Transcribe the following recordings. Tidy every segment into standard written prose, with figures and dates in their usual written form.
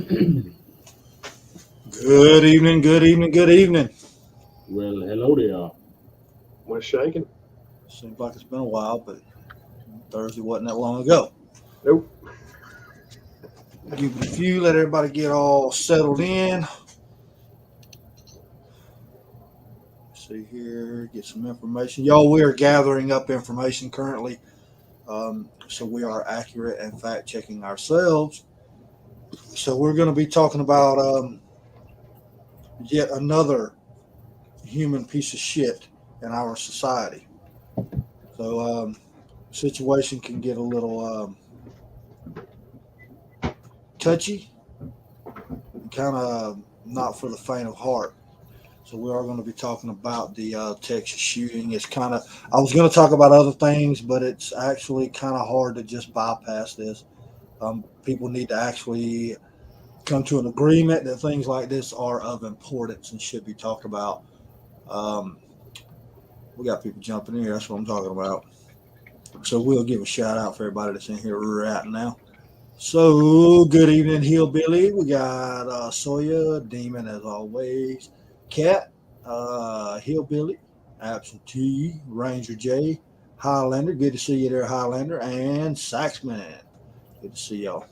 Good evening, good evening, good evening. Well, hello there. What's shaking? Seems like it's been a while, but Thursday wasn't that long ago. Nope. Give it a few, let everybody get all settled in. See here, get some information. Y'all, we are gathering up information currently, so we are accurate and fact checking ourselves. So we're going to be talking about yet another human piece of shit in our society. So situation can get a little touchy, kind of not for the faint of heart. So we are going to be talking about the Texas shooting. It's kind of I was going to talk about other things, but it's actually kind of hard to just bypass this. People need to actually come to an agreement that things like this are of importance and should be talked about. Um, we got people jumping in here. That's what I'm talking about. So we'll give a shout out for everybody that's in here right now. So, good evening, Hillbilly. We got Sawyer, Demon as always, Cat, Hillbilly, Absentee, Ranger J, Highlander. Good to see you there, Highlander, and Saxman. Good to see y'all.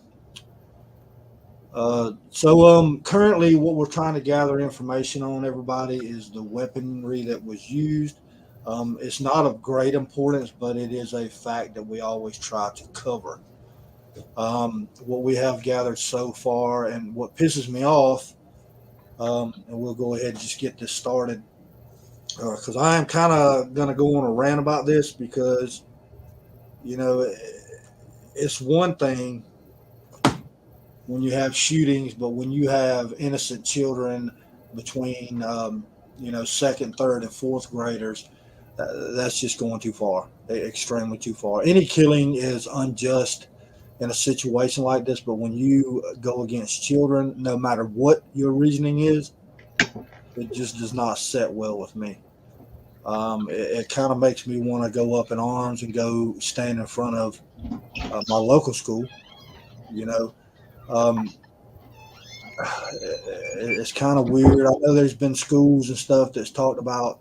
Currently, what we're trying to gather information on, everybody, is the weaponry that was used. It's not of great importance, but it is a fact that we always try to cover. What we have gathered so far, and what pisses me off, and we'll go ahead and just get this started because I am kind of going to go on a rant about this because you know it's one thing when you have shootings, but when you have innocent children between second, third, and fourth graders, that's just going too far, extremely too far. Any killing is unjust in a situation like this, but when you go against children, no matter what your reasoning is, it just does not set well with me. It kind of makes me want to go up in arms and go stand in front of my local school. You know, um, it's kind of weird. I know there's been schools and stuff that's talked about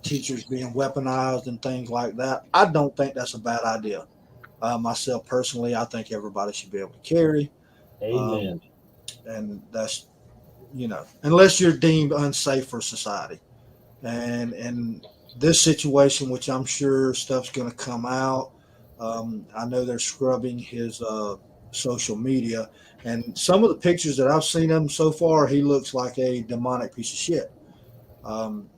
teachers being weaponized and things like that. I don't think that's a bad idea. Myself personally, I think everybody should be able to carry. Um, Amen. and that's unless you're deemed unsafe for society. And in this situation, which I'm sure stuff's going to come out, I know they're scrubbing his social media, and some of the pictures that I've seen of him so far, he looks like a demonic piece of shit. Um,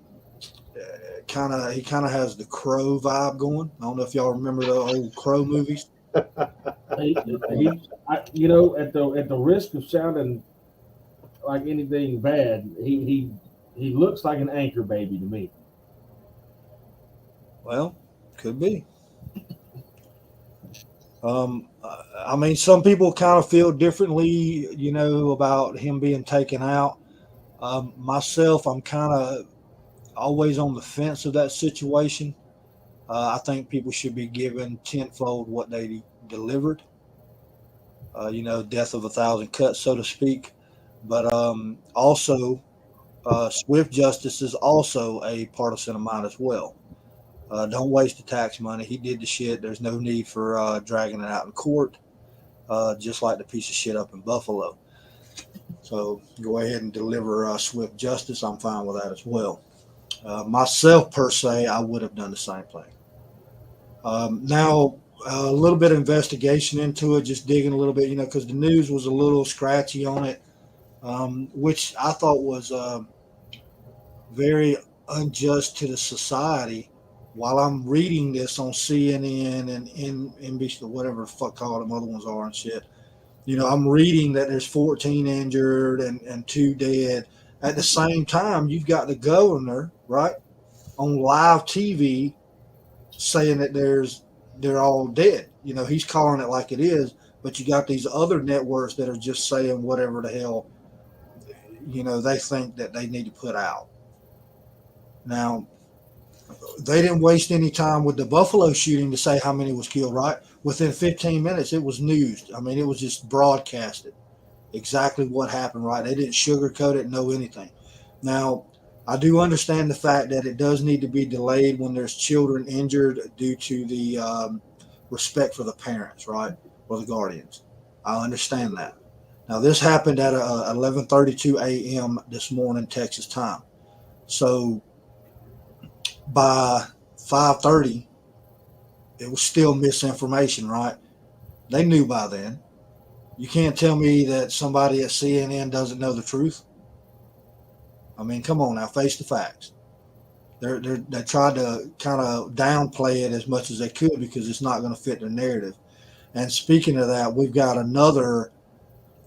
he kind of has the Crow vibe going. I don't know if y'all remember the old Crow movies. Um, At the risk of sounding like anything bad, he looks like an anchor baby to me. well, could be. I mean, some people kind of feel differently, about him being taken out. Myself, I'm kind of always on the fence of that situation. I think people should be given tenfold what they delivered. Death of a thousand cuts, so to speak. But also, swift justice is also a partisan of mine as well. Don't waste the tax money. He did the shit. There's no need for dragging it out in court, just like the piece of shit up in Buffalo. So go ahead and deliver swift justice. I'm fine with that as well. Myself, per se, I would have done the same thing. Now, a little bit of investigation into it, just digging a little bit, because the news was a little scratchy on it, which I thought was very unjust to the society. While I'm reading this on CNN and in NBC, whatever the fuck all them other ones are and shit, I'm reading that there's 14 injured and two dead. At the same time, you've got the governor, right, on live TV saying that they're all dead. He's calling it like it is, but you got these other networks that are just saying whatever the hell they think that they need to put out. Now, they didn't waste any time with the Buffalo shooting to say how many was killed, right? Within 15 minutes, it was news. I mean, it was just broadcasted. exactly what happened, right? They didn't sugarcoat it, no anything. Now, I do understand the fact that it does need to be delayed when there's children injured due to the respect for the parents, right, or the guardians. I understand that. Now, this happened at 11:32 a.m. this morning, Texas time. So by 5:30, it was still misinformation, right? They knew by then. You can't tell me that somebody at CNN doesn't know the truth. I mean, come on now, face the facts. They tried to kind of downplay it as much as they could because it's not going to fit their narrative. And speaking of that, we've got another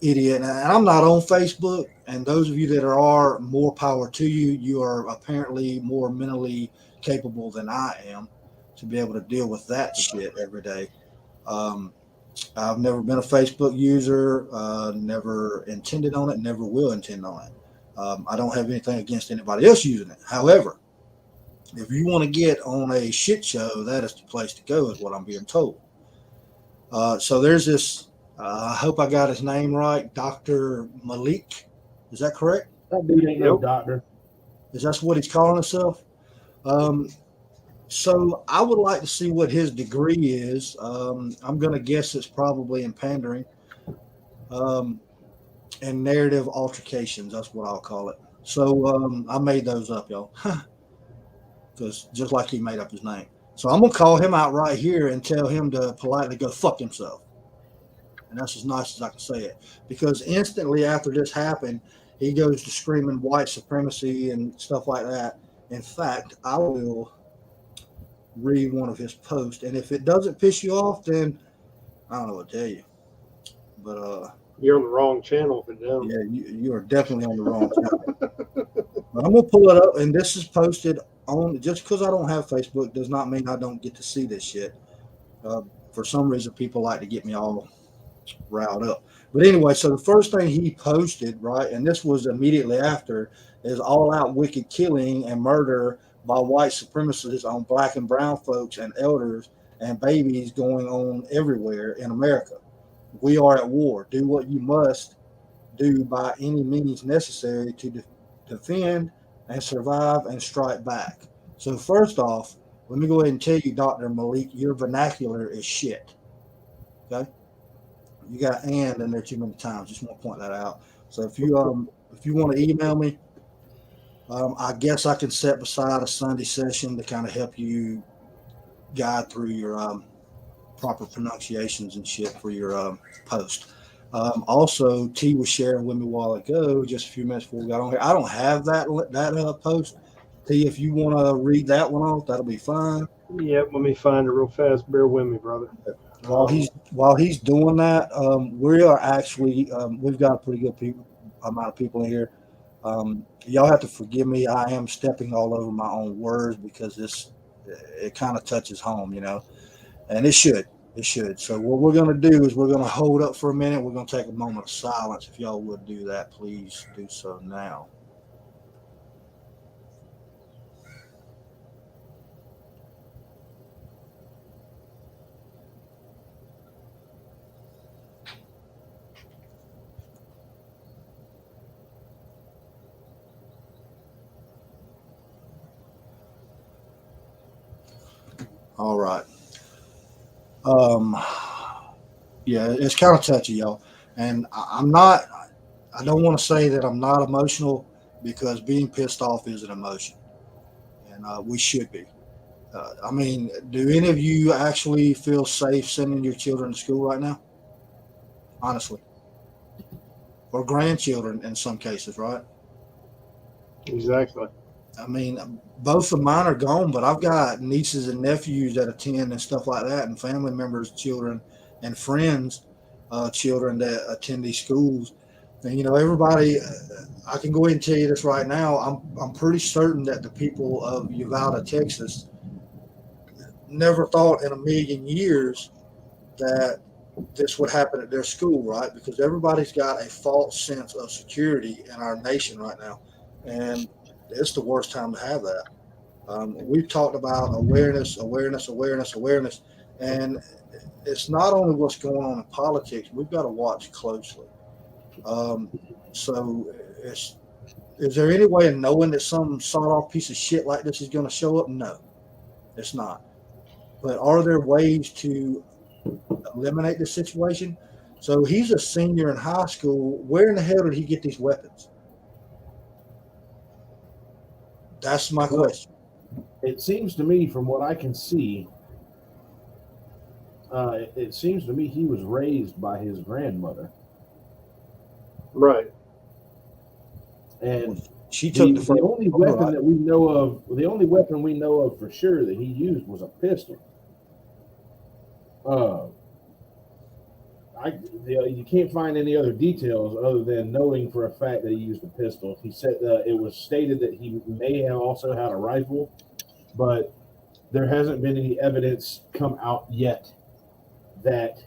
idiot, and I'm not on Facebook. And those of you that are, more power to you. You are apparently more mentally capable than I am to be able to deal with that shit every day. Um, I've never been a Facebook user, never intended on it, never will intend on it. I don't have anything against anybody else using it. However, if you want to get on a shit show, that is the place to go, is what I'm being told. So there's this, I hope I got his name right, Dr. Malik. Is that correct? That dude ain't no Yep. doctor. Is that what he's calling himself? Um, so I would like to see what his degree is. I'm going to guess it's probably in pandering um, and narrative altercations. That's what I'll call it. So I made those up, y'all. Because just like he made up his name. So I'm gonna call him out right here and tell him to politely go fuck himself. And that's as nice as I can say it. Because instantly after this happened, he goes to screaming white supremacy and stuff like that. In fact, I will read one of his posts, and if it doesn't piss you off, then I don't know what to tell you. But You're on the wrong channel if it doesn't. yeah, you are definitely on the wrong channel. But I'm gonna pull it up, and this is posted on. Just because I don't have Facebook does not mean I don't get to see this shit. For some reason, people like to get me all riled up. But anyway, so the first thing he posted, right, and this was immediately after, is all-out wicked killing and murder by white supremacists on black and brown folks and elders and babies going on everywhere in America. We are at war. Do what you must do by any means necessary to defend and survive and strike back. So first off, let me go ahead and tell you, Dr. Malik, your vernacular is shit. Okay? You got "and" in there too many times. Just want to point that out. So if you want to email me, I guess I can set beside a Sunday session to kind of help you guide through your proper pronunciations and shit for your post. Also, T was sharing with me a while ago, just a few minutes before we got on here. I don't have that post. T, if you want to read that one off, that'll be fine. Yep, let me find it real fast. Bear with me, brother. While he's doing that, we are actually we've got a pretty good amount of people in here. Y'all have to forgive me. I am stepping all over my own words because it kind of touches home, and it should. It should. So what we're going to do is we're going to hold up for a minute. We're going to take a moment of silence. If y'all would do that, please do so now. All right. Yeah, it's kind of touchy, y'all. And I don't want to say that I'm not emotional because being pissed off is an emotion. And we should be. I mean, do any of you actually feel safe sending your children to school right now? Honestly. Or grandchildren in some cases, right? Exactly. I mean, both of mine are gone, but I've got nieces and nephews that attend and stuff like that, and family members, children, and friends, children that attend these schools. And everybody, I can go ahead and tell you this right now. I'm pretty certain that the people of Uvalde, Texas, never thought in a million years that this would happen at their school, right? Because everybody's got a false sense of security in our nation right now, and it's the worst time to have that. We've talked about awareness, and it's not only what's going on in politics. We've got to watch closely. So, is there any way of knowing that some sawed off piece of shit like this is going to show up? No, it's not. But are there ways to eliminate the situation? So he's a senior in high school. Where in the hell did he get these weapons? That's my question. It seems to me, from what I can see, it seems to me he was raised by his grandmother, Right. and She took the only weapon that we know of, the only weapon we know of for sure that he used was a pistol. You can't find any other details other than knowing for a fact that he used a pistol. He said it was stated that he may have also had a rifle, but there hasn't been any evidence come out yet that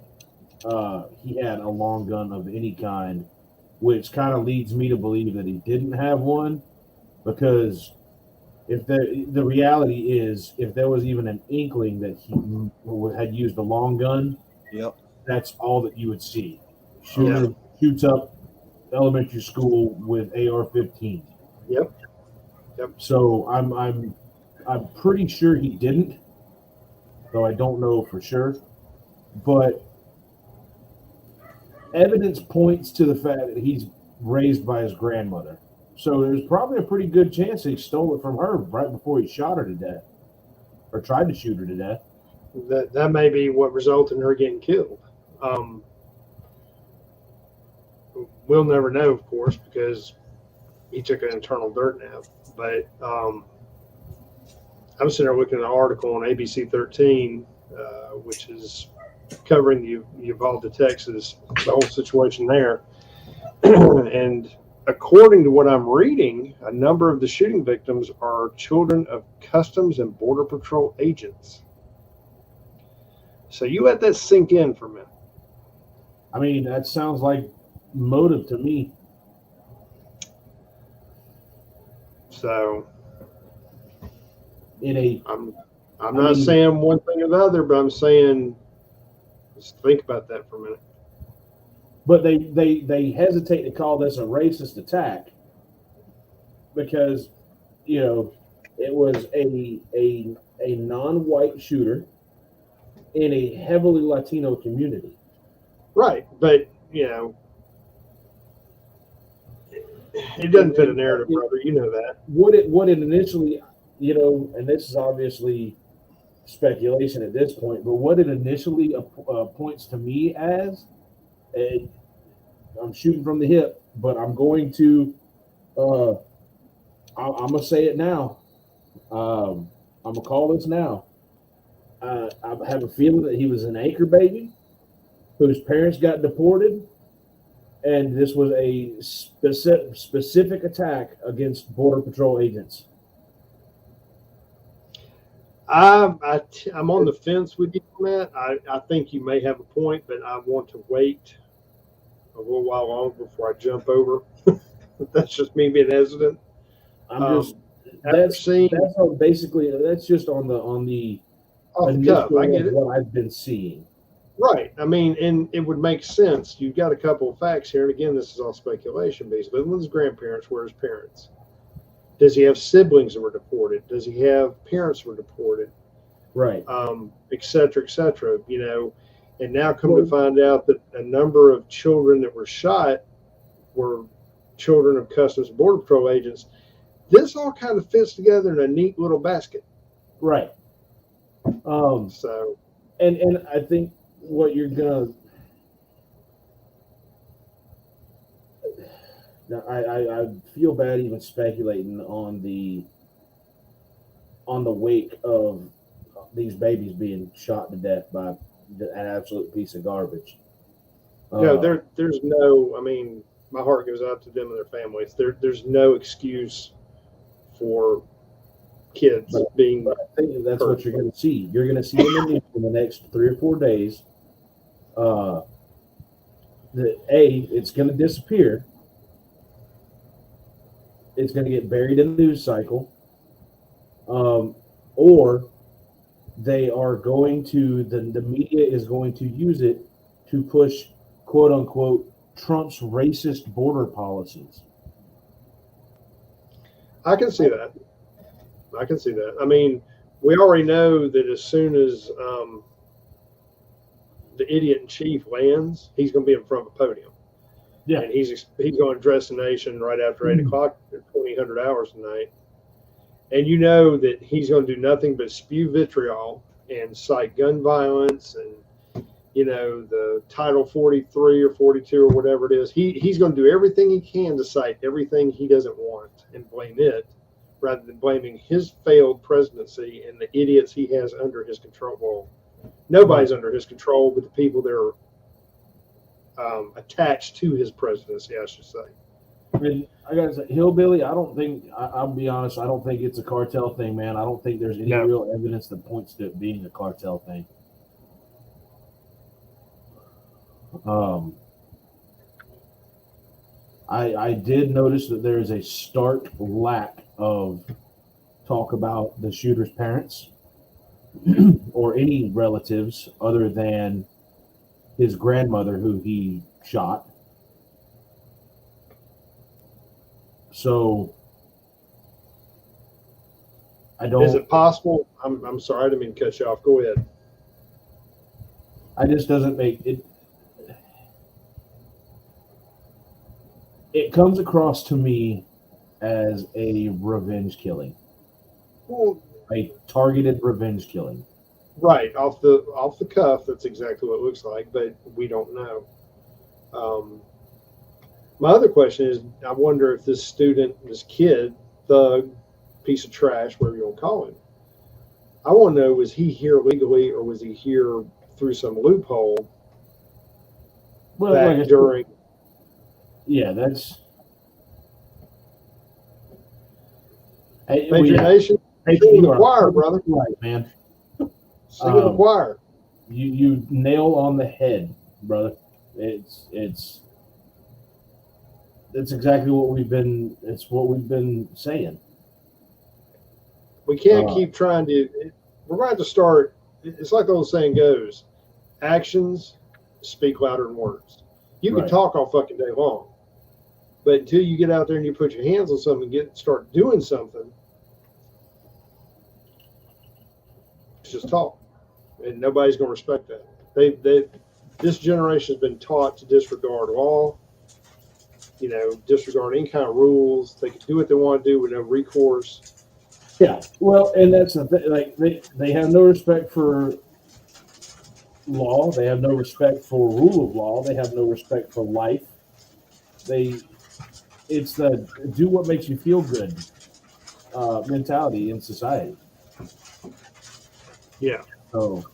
he had a long gun of any kind, which kind of leads me to believe that he didn't have one, because if the reality is, if there was even an inkling that he had used a long gun, Yep. that's all that you would see. Shooter shoots up elementary school with AR-15. Yep. So I'm pretty sure he didn't, though I don't know for sure. But evidence points to the fact that he's raised by his grandmother. So there's probably a pretty good chance he stole it from her right before he shot her to death, or tried to shoot her to death. That may be what resulted in her getting killed. We'll never know, of course, because he took an internal dirt nap. But I was sitting there looking at an article on ABC 13, which is covering the Uvalde, Texas, the whole situation there. And according to what I'm reading, a number of the shooting victims are children of Customs and Border Patrol agents. So you let that sink in for a minute. I mean, that sounds like motive to me. So I'm not saying one thing or the other, but I'm saying just think about that for a minute. But they hesitate to call this a racist attack because, it was a non-white shooter in a heavily Latino community. Right, but it doesn't fit a narrative, brother. You know that. What it initially, and this is obviously speculation at this point, but what it initially points to me as, I'm shooting from the hip, but I'm going to, I'm gonna say it now. I'm gonna call this now. I have a feeling that he was an anchor baby whose parents got deported, and this was a specific attack against Border Patrol agents. I'm on the fence with you on that. I think you may have a point, but I want to wait a little while longer before I jump over. That's just me being hesitant. That's basically that's just on the off the cuff. I get it. What I've been seeing. Right. I mean, and it would make sense. You've got a couple of facts here, and again, this is all speculation based. But his grandparents were his parents. Does he have siblings that were deported? Does he have parents that were deported? Right. Et cetera, et cetera. And now come to find out that a number of children that were shot were children of Customs and Border Patrol agents. This all kind of fits together in a neat little basket. Right. So. And I think what you're gonna. Now, I feel bad even speculating on the wake of these babies being shot to death by an absolute piece of garbage. No, there's no. I mean, my heart goes out to them and their families. There's no excuse for kids being. But I think that's hurt. What you're going to see. You're going to see them in the next 3 or 4 days. It's going to disappear. It's going to get buried in the news cycle, or they are going to the media is going to use it to push quote unquote Trump's racist border policies. I can see that. I can see that. I mean, we already know that as soon as the idiot in chief lands, he's going to be in front of a podium. Yeah. And he's going to address the nation right after 8 o'clock, 2000 hours tonight. And you know that he's going to do nothing but spew vitriol and cite gun violence and, you know, the Title 43 or 42 or whatever it is. He's going to do everything he can to cite everything he doesn't want and blame it rather than blaming his failed presidency and the idiots he has under his control. Well, nobody's under his control but the people that are attached to his presidency, I should say. I mean, I gotta say, hillbilly. I don't think. I'll be honest. I don't think it's a cartel thing, man. I don't think there's any real evidence that points to it being a cartel thing. I did notice that there is a stark lack of talk about the shooter's parents or any relatives other than his grandmother, who he shot. So I don't. Is it possible? I'm sorry, I didn't mean to cut you off. Go ahead. I just doesn't make it. It comes across to me as a revenge killing, Well, a targeted revenge killing. right off the cuff, that's exactly what it looks like, but we don't know. My other question is, I wonder if this student, this kid, thug, piece of trash, whatever you want to call him, I want to know, was he here legally or was he here through some loophole Well, back like during? yeah, that's. Hey, Major Nation, hey, sing in you the are choir, brother. right, man. Sing in the choir. You nail on the head, brother. It's exactly what we've been. It's what we've been saying. We can't keep trying to. We're going to start. It's like the old saying goes: actions speak louder than words. You can Right. talk all fucking day long, but until you get out there and you put your hands on something and start doing something, it's just talk, and nobody's going to respect that. This generation has been taught to disregard law. You know, disregard any kind of rules. They can do what they want to do with no recourse. Yeah, well, and that's the thing. Like they have no respect for law. They have no respect for rule of law. They have no respect for life. It's the do what makes you feel good mentality in society. Yeah. So,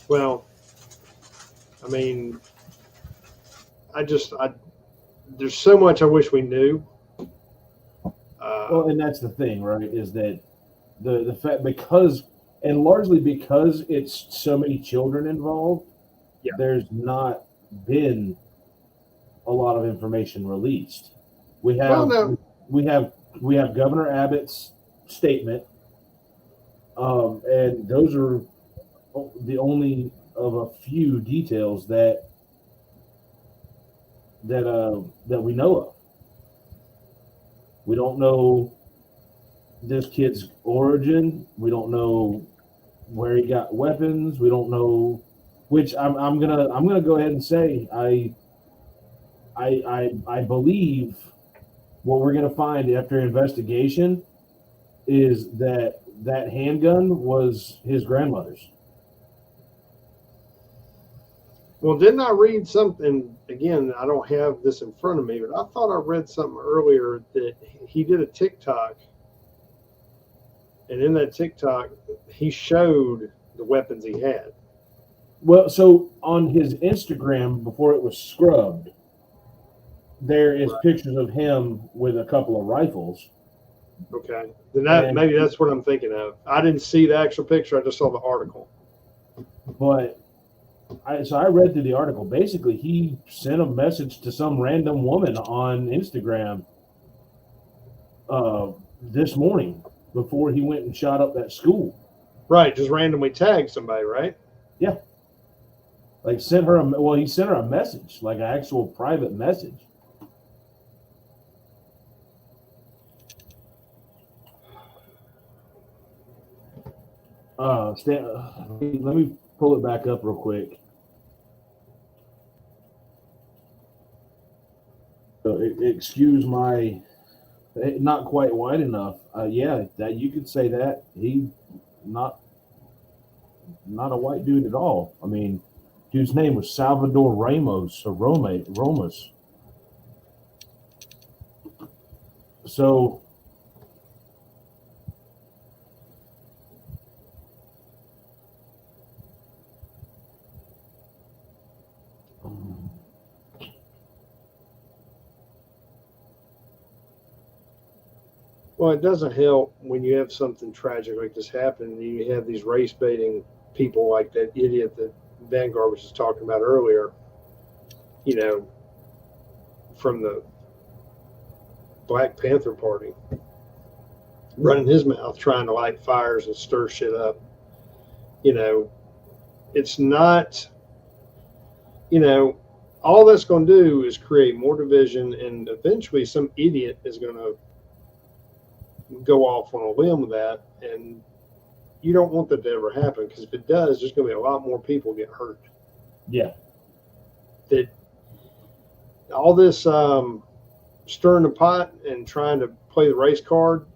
Well, I mean, there's so much I wish we knew. well, and that's the thing, right? Is that the fact because and largely because it's so many children involved, Yeah. there's not been a lot of information released. We have we have Governor Abbott's statement, and those are the only of a few details that we know of. We don't know this kid's origin. We don't know where he got weapons. We don't know, which I'm gonna go ahead and say I believe what we're gonna find after investigation is that handgun was his grandmother's. Well, didn't I read something, again, I don't have this in front of me, but I thought I read something earlier that he did a TikTok, and in that TikTok, he showed the weapons he had. Well, so on his Instagram, before it was scrubbed, there is pictures of him with a couple of rifles. Okay. Then maybe that's what I'm thinking of. I didn't see the actual picture, I just saw the article. But I read through the article. Basically, he sent a message to some random woman on Instagram this morning before he went and shot up that school. Right, just randomly tagged somebody, right? Yeah. Like sent her he sent her a message, like an actual private message. Let me pull it back up real quick. Excuse my not quite wide enough. Yeah, that you could say that he not a white dude at all. I mean, dude's name was Salvador Ramos or Romas. So Well, it doesn't help when you have something tragic like this happen. You have these race baiting people like that idiot that Vanguard was just talking about earlier, from the Black Panther Party, running his mouth, trying to light fires and stir shit up. It's not, all that's going to do is create more division, and eventually some idiot is going to go off on a limb with that, and you don't want that to ever happen, because if it does, there's going to be a lot more people get hurt. Yeah. That all this stirring the pot and trying to play the race card,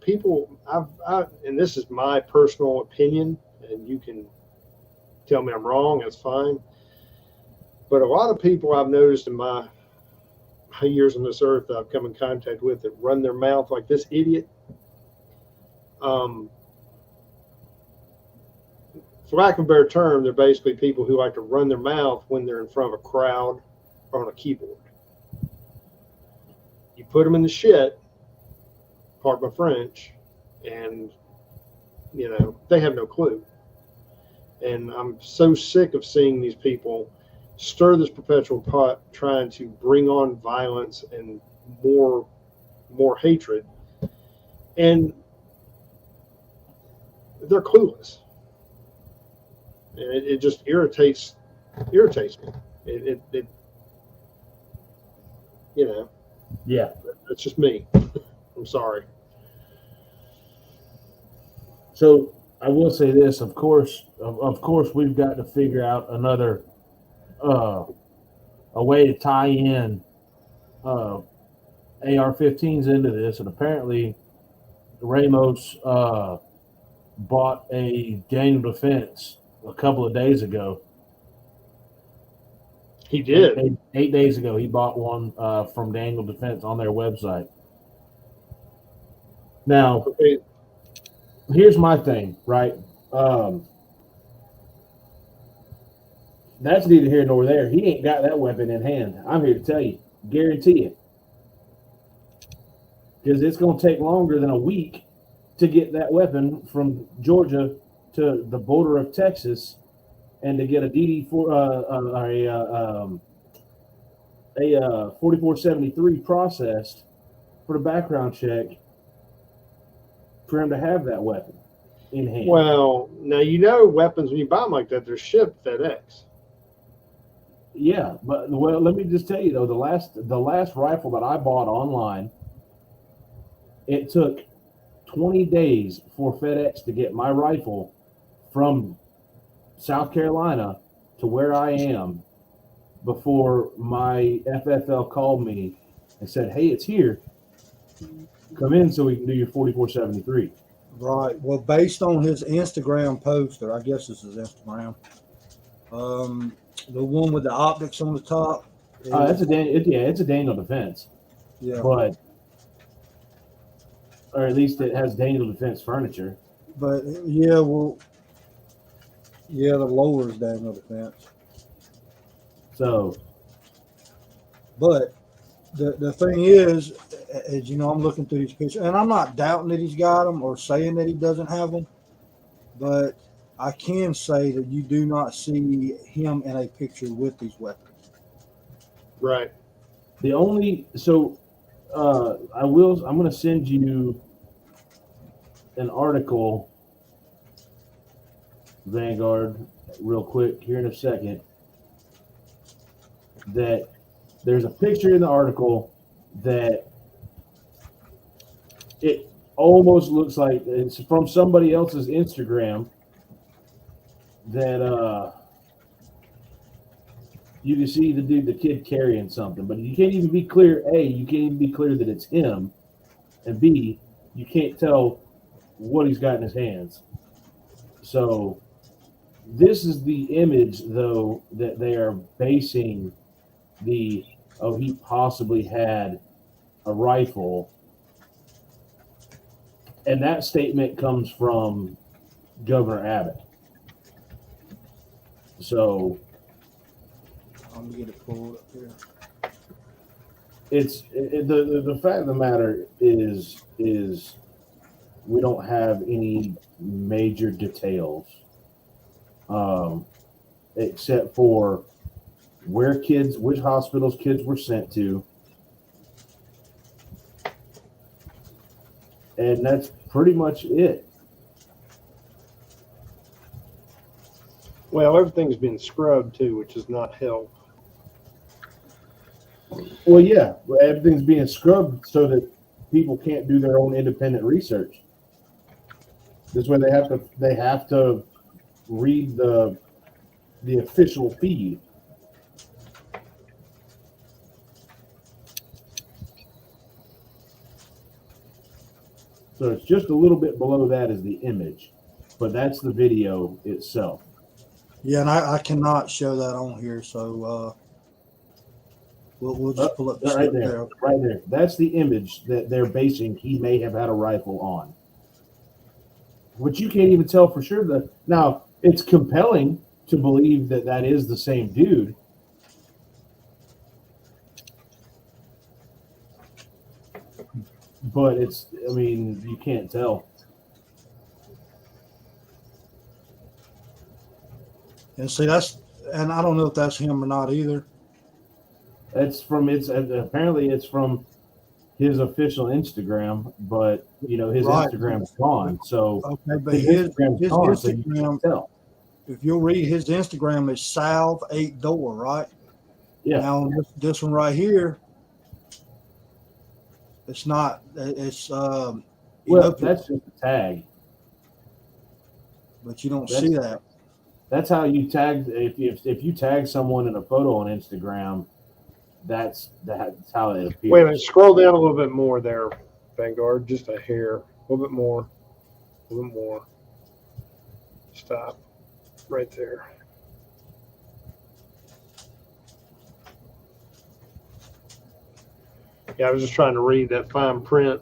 people, and this is my personal opinion, and you can tell me I'm wrong, that's fine. But a lot of people I've noticed in my years on this earth that I've come in contact with that run their mouth like this idiot, for lack of a better term, they're basically people who like to run their mouth when they're in front of a crowd or on a keyboard. You put them in the shit, pardon my French, and they have no clue. And I'm so sick of seeing these people stir this perpetual pot, trying to bring on violence and more hatred, and they're clueless, and it just irritates me. It Yeah. That's just me. I'm sorry. So I will say this, of course, we've got to figure out another a way to tie in AR-15s into this, and apparently Ramos bought a Daniel Defense a couple of days ago. He did. 8 days ago, he bought one from Daniel Defense on their website. Now, Okay. Here's my thing, right? That's neither here nor there. He ain't got that weapon in hand. I'm here to tell you, guarantee it. Because it's going to take longer than a week to get that weapon from Georgia to the border of Texas, and to get a DD a 4473 processed for the background check for him to have that weapon in hand. Well, now weapons, when you buy them like that, they're shipped FedEx. Yeah, but let me just tell you though, the last rifle that I bought online, it took 20 days for FedEx to get my rifle from South Carolina to where I am before my FFL called me and said, "Hey, it's here. Come in so we can do your 4473." Right. Well, based on his Instagram post, or I guess this is Instagram, the one with the optics on the top. It's a Daniel Defense. Yeah. But, or at least it has Daniel Defense furniture. But yeah, well, yeah, the lower is Daniel Defense. So, but the thing is I'm looking through his pictures, and I'm not doubting that he's got them or saying that he doesn't have them, but I can say that you do not see him in a picture with these weapons. Right. I'm going to send you an article, Vanguard, real quick here in a second. that there's a picture in the article that it almost looks like it's from somebody else's Instagram that you can see the kid carrying something, but you can't even be clear. A, you can't even be clear that it's him, and B, you can't tell what he's got in his hands. So this is the image, though, that they are basing he possibly had a rifle. And that statement comes from Governor Abbott. So I'm gonna get it pulled up here. the fact of the matter is we don't have any major details, except for which hospitals kids were sent to, and that's pretty much it. Well, everything's been scrubbed too, which is not help. Well, yeah, everything's being scrubbed so that people can't do their own independent research. This way, they have to read the official feed. So it's just a little bit below that is the image, but that's the video itself. Yeah, and I cannot show that on here, so we'll just pull up the right stuff there, right there. That's the image that they're basing he may have had a rifle on, which you can't even tell for sure. Now it's compelling to believe that that is the same dude. But you can't tell. And see, and I don't know if that's him or not either. Apparently it's from his official Instagram, but his Right. Instagram's gone. So Okay, but his his gone, so you Instagram, can't tell. if you'll read his Instagram, is Salve 8 Door, right? Yeah. Now this one right here, it's not. It's Well, that's just a tag. but you don't see that. That's how you tag. If you tag someone in a photo on Instagram, that's how it appears. Wait a minute, scroll down a little bit more there, Vanguard, just a hair, a little bit more. Stop, right there. Yeah, I was just trying to read that fine print.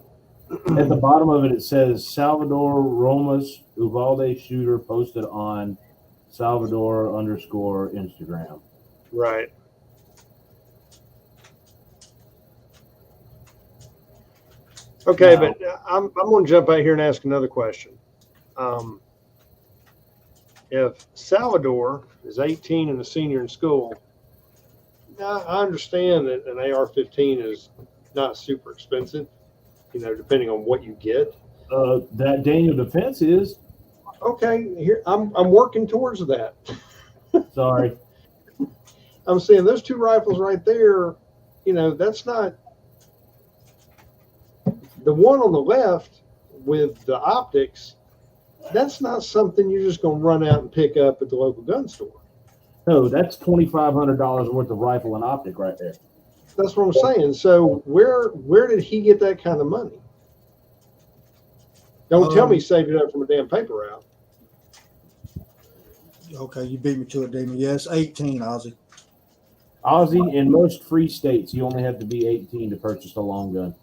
At the bottom of it says Salvador Romas Uvalde shooter posted on Salvador _Instagram. Right. Okay, Now, but I'm going to jump out here and ask another question. If Salvador is 18 and a senior in school, now I understand that an AR-15 is not super expensive, depending on what you get. that Daniel Defense is. Okay, here I'm working towards that. Sorry. I'm saying those two rifles right there, that's not the one on the left with the optics. That's not something you're just going to run out and pick up at the local gun store. No, that's $2,500 worth of rifle and optic right there. That's what I'm saying. So where did he get that kind of money? Don't tell me he saved it up from a damn paper route. Okay, you beat me to it, Demon. Yes, 18, Ozzy. Ozzy, in most free states, you only have to be 18 to purchase a long gun.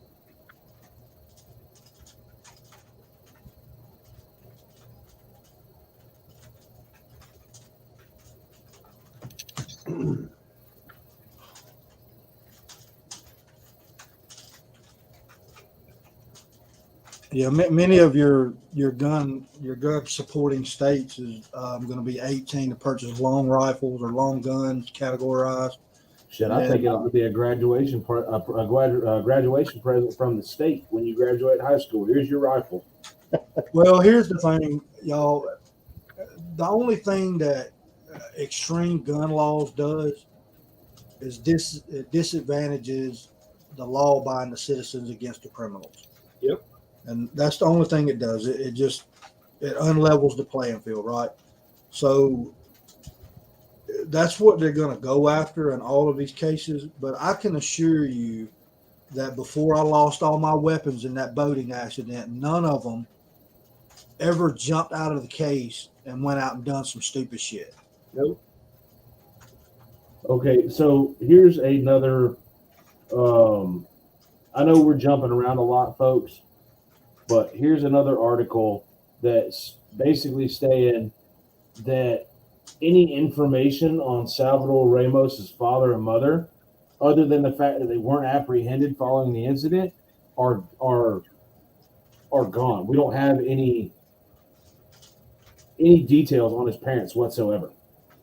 Yeah, many of your gun supporting states is going to be 18 to purchase long rifles or long guns categorized. Shit, I think it ought to be a graduation present from the state when you graduate high school. Here's your rifle. Well, here's the thing, y'all. The only thing that extreme gun laws does it disadvantages the law-abiding the citizens against the criminals. Yep. And that's the only thing it does. It just it unlevels the playing field, right? So that's what they're going to go after in all of these cases. But I can assure you that before I lost all my weapons in that boating accident, none of them ever jumped out of the case and went out and done some stupid shit. Nope. Okay, so here's another. I know we're jumping around a lot, folks, but here's another article that's basically saying that any information on Salvador Ramos's father and mother, other than the fact that they weren't apprehended following the incident, are gone. We don't have any details on his parents whatsoever,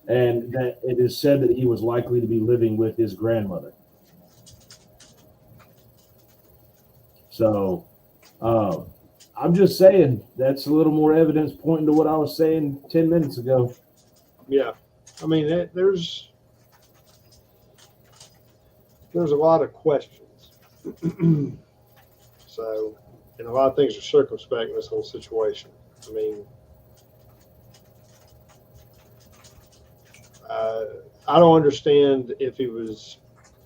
and that it is said that he was likely to be living with his grandmother. So, I'm just saying that's a little more evidence pointing to what I was saying 10 minutes ago. Yeah. I mean, there's a lot of questions. So, and a lot of things are circumspect in this whole situation. I mean, I don't understand if he was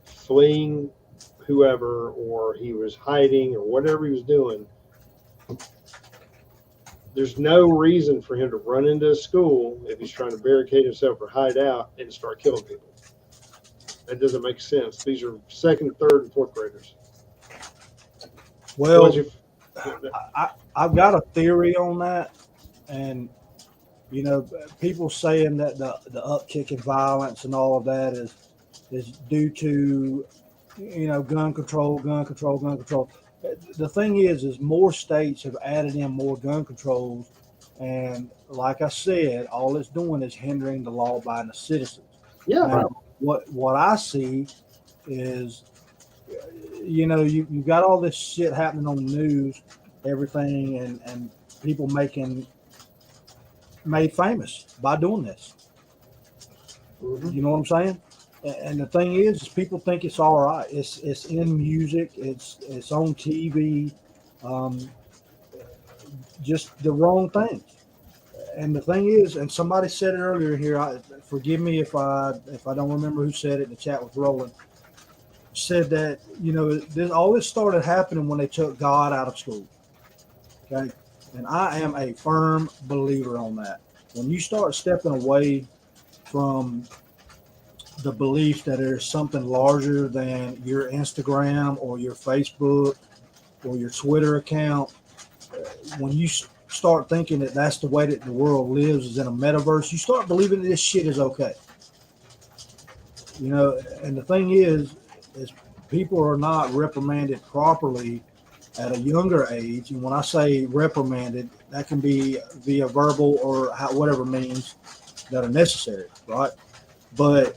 fleeing whoever or he was hiding or whatever he was doing. There's no reason for him to run into a school if he's trying to barricade himself or hide out and start killing people. That doesn't make sense. These are second, third, and fourth graders. Well, I've got a theory on that, and you know, people saying that the uptick in violence and all of that is due to, you know, gun control. The thing is more states have added in more gun controls, and like I said, all it's doing is hindering the law-abiding citizens. Yeah. Now, what I see is, you know, you got all this shit happening on the news, everything, and people made famous by doing this. Mm-hmm. You know what I'm saying? And the thing is people think it's all right. It's in music. It's on TV. Just the wrong things. And the thing is, and somebody said it earlier here. Forgive me if I don't remember who said it. The chat was rolling. Said that, you know, all this started happening when they took God out of school. Okay, and I am a firm believer on that. When you start stepping away from the belief that there's something larger than your Instagram or your Facebook or your Twitter account, when you start thinking that that's the way that the world lives, is in a metaverse, you start believing that this shit is okay. You know, and the thing is people are not reprimanded properly at a younger age. And when I say reprimanded, that can be via verbal or whatever means that are necessary, right? But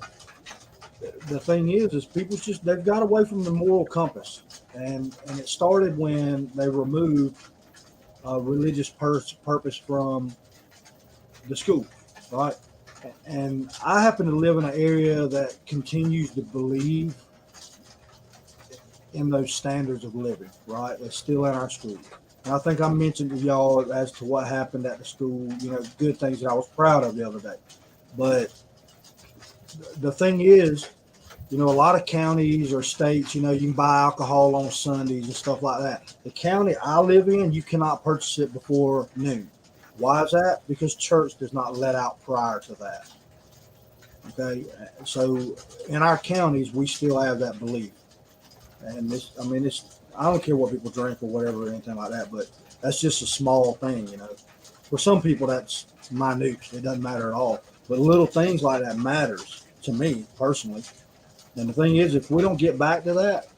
the thing is people they've got away from the moral compass, and it started when they removed religious purpose from the school, right? And I happen to live in an area that continues to believe in those standards of living, right? It's still in our school. And I think I mentioned to y'all as to what happened at the school, you know, good things that I was proud of the other day. But the thing is, you know, a lot of counties or states, you know, you can buy alcohol on Sundays and stuff like that. The county I live in, you cannot purchase it before noon. Why is that? Because church does not let out prior to that. Okay, so in our counties, we still have that belief. And I don't care what people drink or whatever or anything like that, but that's just a small thing, you know. For some people, that's minute. It doesn't matter at all. But little things like that matters to me personally. And the thing is, if we don't get back to that,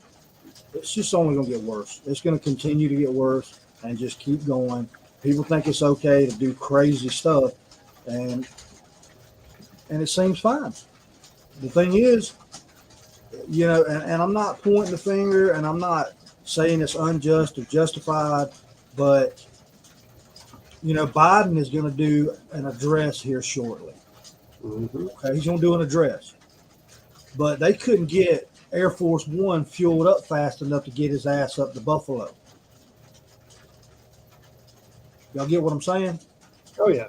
it's just only going to get worse. It's going to continue to get worse and just keep going. People think it's okay to do crazy stuff, and it seems fine. The thing is, you know, and I'm not pointing the finger, and I'm not saying it's unjust or justified, but, you know, Biden is going to do an address here shortly. Mm-hmm. Okay, he's going to do an address. but they couldn't get Air Force One fueled up fast enough to get his ass up to Buffalo. Y'all get what I'm saying? Oh yeah.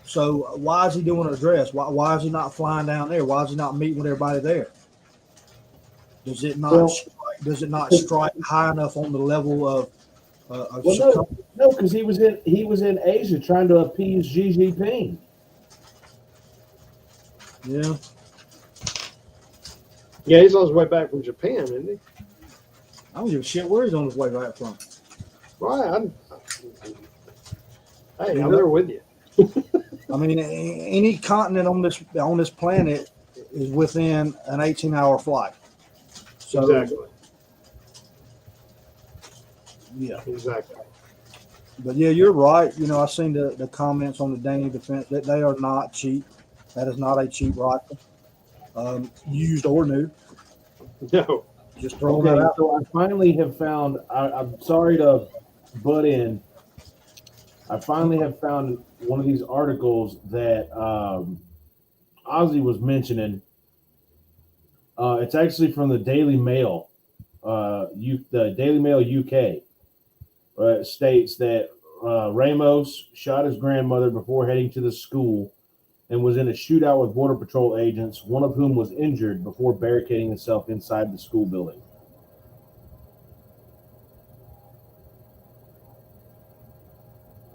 So why is he doing an address? Why is he not flying down there? Why is he not meeting with everybody there? Does it not strike high enough on the level of no, because he was in Asia trying to appease Xi Jinping. Yeah. Yeah, he's on his way back from Japan, isn't he? I don't give a shit where he's on his way back from. Right. I'm there with you. I mean, any continent on this planet is within an 18-hour flight. So, Exactly. Yeah. Exactly. But yeah, you're right. You know, I've seen the comments on the Daniel Defense that they are not cheap. That is not a cheap rifle, used or new. No. Just throwing that Okay, out. so I finally have found. I'm sorry to butt in. I finally have found one of these articles that Ozzy was mentioning. It's actually from the Daily Mail, the Daily Mail UK. States that Ramos shot his grandmother before heading to the school and was in a shootout with Border Patrol agents, one of whom was injured before barricading himself inside the school building.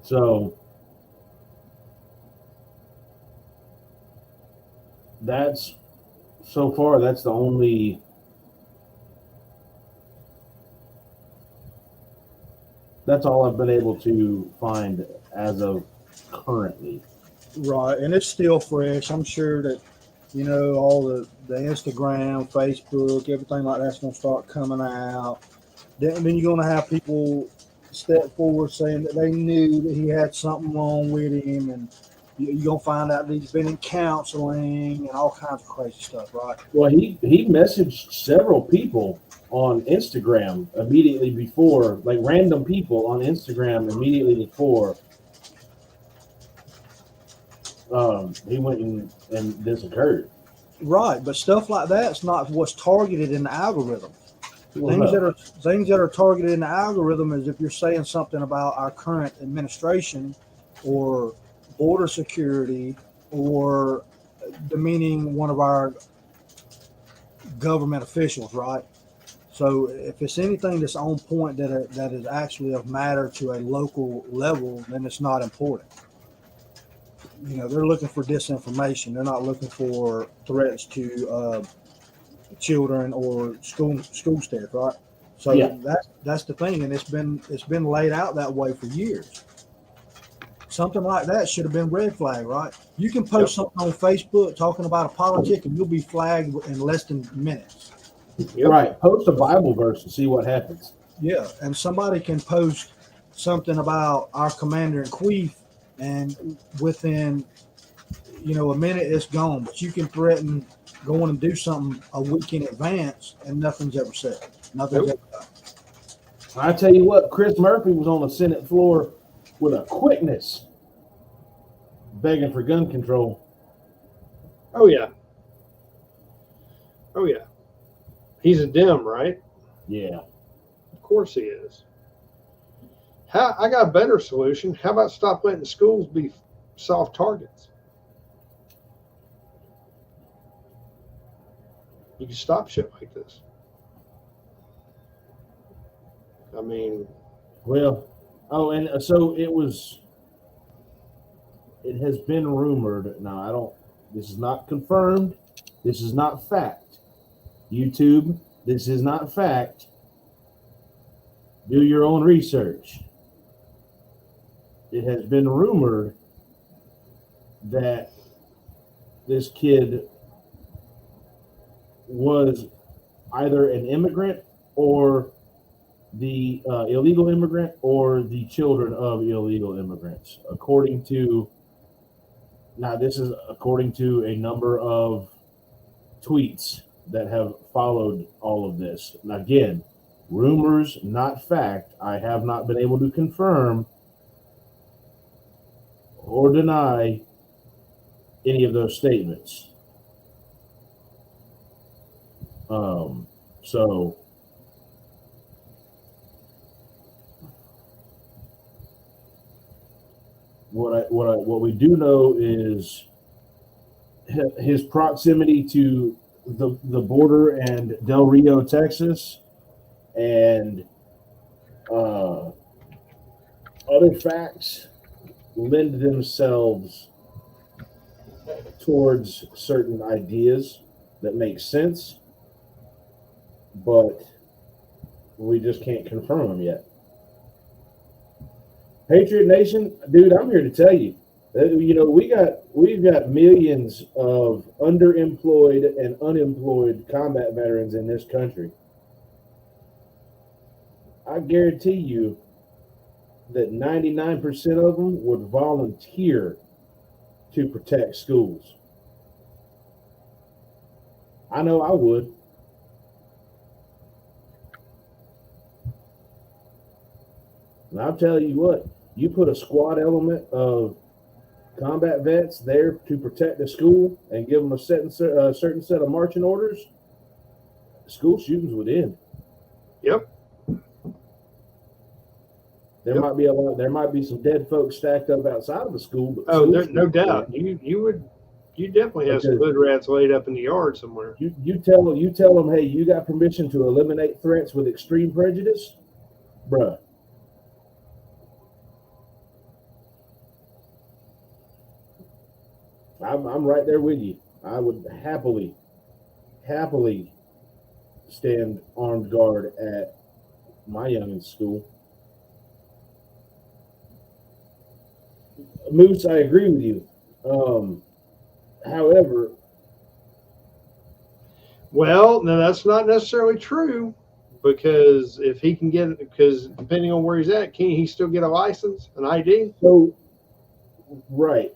So that's the only that's all I've been able to find as of currently. Right, and it's still fresh. I'm sure that, you know, all the Instagram, Facebook, everything like that's going to start coming out. Then you're going to have people step forward saying that they knew that he had something wrong with him, and you're going to find out that he's been in counseling and all kinds of crazy stuff, right? Well, he messaged several people on Instagram immediately before, like random people on Instagram immediately before he went and this occurred. Right, but stuff like that's not what's targeted in the algorithm. Well, Things that are targeted in the algorithm is if you're saying something about our current administration or border security or demeaning one of our government officials, right? So if it's anything that's on point that is actually of matter to a local level, then it's not important. You know, they're looking for disinformation. They're not looking for threats to children or school staff, right? So yeah. that's the thing, and it's been laid out that way for years. Something like that should have been red flag, right? You can post something on Facebook talking about a politic, and you'll be flagged in less than minutes. Yep. Right. Post a Bible verse and see what happens. Yeah, and somebody can post something about our commander in chief, and within a minute it's gone. But you can threaten going and do something a week in advance, and nothing's ever said. Nothing's ever done. I tell you what, Chris Murphy was on the Senate floor with a quickness, begging for gun control. Oh yeah. Oh yeah. He's a Dem, right? Yeah. Of course he is. I got a better solution. How about stop letting schools be soft targets? You can stop shit like this. I mean, well, and so it has been rumored. Now, this is not confirmed. This is not fact. YouTube, this is not fact. Do your own research. It has been rumored that this kid was either an immigrant or the illegal immigrant or the children of illegal immigrants. This is according to a number of tweets that have followed all of this. And again, rumors, not fact. I have not been able to confirm or deny any of those statements. So what we do know is his proximity to the border and Del Rio, Texas, and other facts lend themselves towards certain ideas that make sense, but we just can't confirm them yet. Patriot Nation, dude, I'm here to tell you that, you know, we've got millions of underemployed and unemployed combat veterans in this country. I guarantee you that 99% of them would volunteer to protect schools. I know I would. And I'll tell you what, you put a squad element of combat vets there to protect the school and give them a certain set of marching orders, school shootings would end. Yep. There might be some dead folks stacked up outside of the school. But Oh, there's no doubt. You definitely have some hood rats laid up in the yard somewhere. You tell them, hey, you got permission to eliminate threats with extreme prejudice, bruh. I'm right there with you. I would happily stand armed guard at my youngin's school. Moose, I agree with you. However, well, no, that's not necessarily true, because if he can get, because depending on where he's at, can he still get a license, an ID? so right,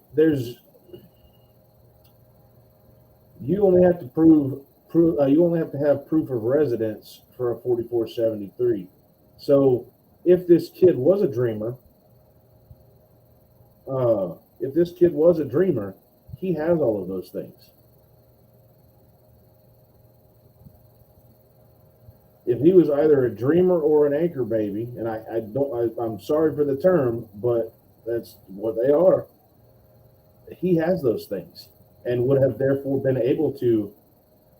you only have to you only have to have proof of residence for a 4473. So if this kid was a dreamer, he has all of those things. If he was either a dreamer or an anchor baby, and I'm sorry for the term, but that's what they are. He has those things and would have therefore been able to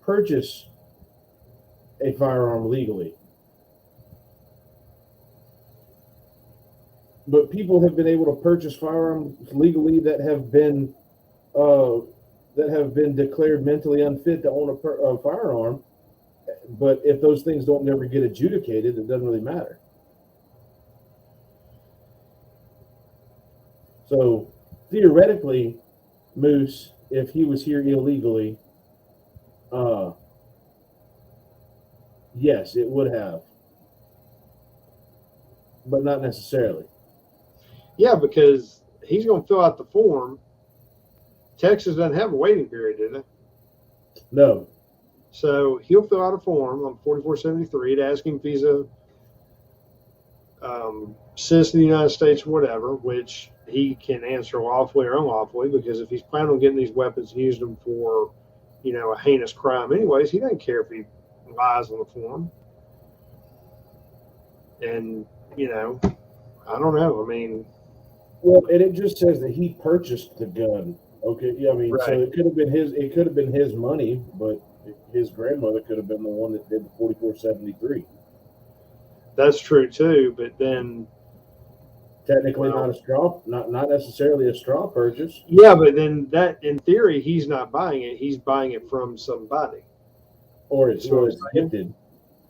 purchase a firearm legally. But people have been able to purchase firearms legally that have been declared mentally unfit to own a firearm. But if those things don't never get adjudicated, it doesn't really matter. So theoretically, Moose, if he was here illegally, yes, it would have, but not necessarily. Yeah, because he's going to fill out the form. Texas doesn't have a waiting period, do they? No. So he'll fill out a form on 4473 to ask him if he's a citizen of the United States or whatever, which he can answer lawfully or unlawfully, because if he's planning on getting these weapons and using them for, you know, a heinous crime anyways, he doesn't care if he lies on the form. And, you know, I don't know. I mean, well, and it just says that he purchased the gun. Okay, yeah, I mean, right. So it could have been his money, but his grandmother could have been the one that did the 4473. That's true too, but then technically not necessarily a straw purchase. Yeah, but then that, in theory, he's not buying it. He's buying it from somebody, or it's gifted.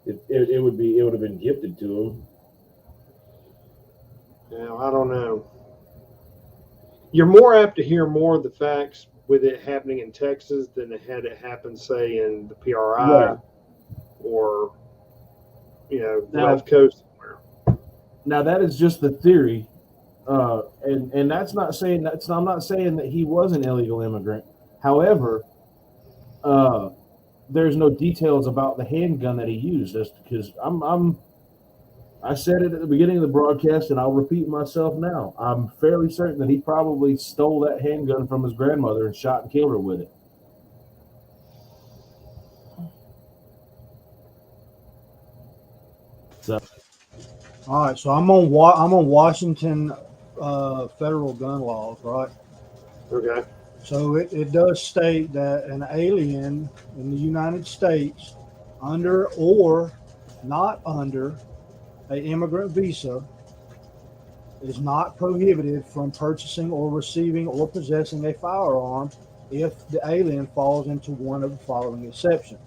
It would have been gifted to him. Now, I don't know. You're more apt to hear more of the facts with it happening in Texas than had it happen, say, in the PRI, right, or, you know, the left coast somewhere. Now that is just the theory, and that's not saying I'm not saying that he was an illegal immigrant. However, there's no details about the handgun that he used. That's because I said it at the beginning of the broadcast, and I'll repeat myself now. I'm fairly certain that he probably stole that handgun from his grandmother and shot and killed her with it. So All right, so I'm on Washington federal gun laws, right? Okay. So it does state that an alien in the United States under or not under a immigrant visa is not prohibited from purchasing or receiving or possessing a firearm if the alien falls into one of the following exceptions: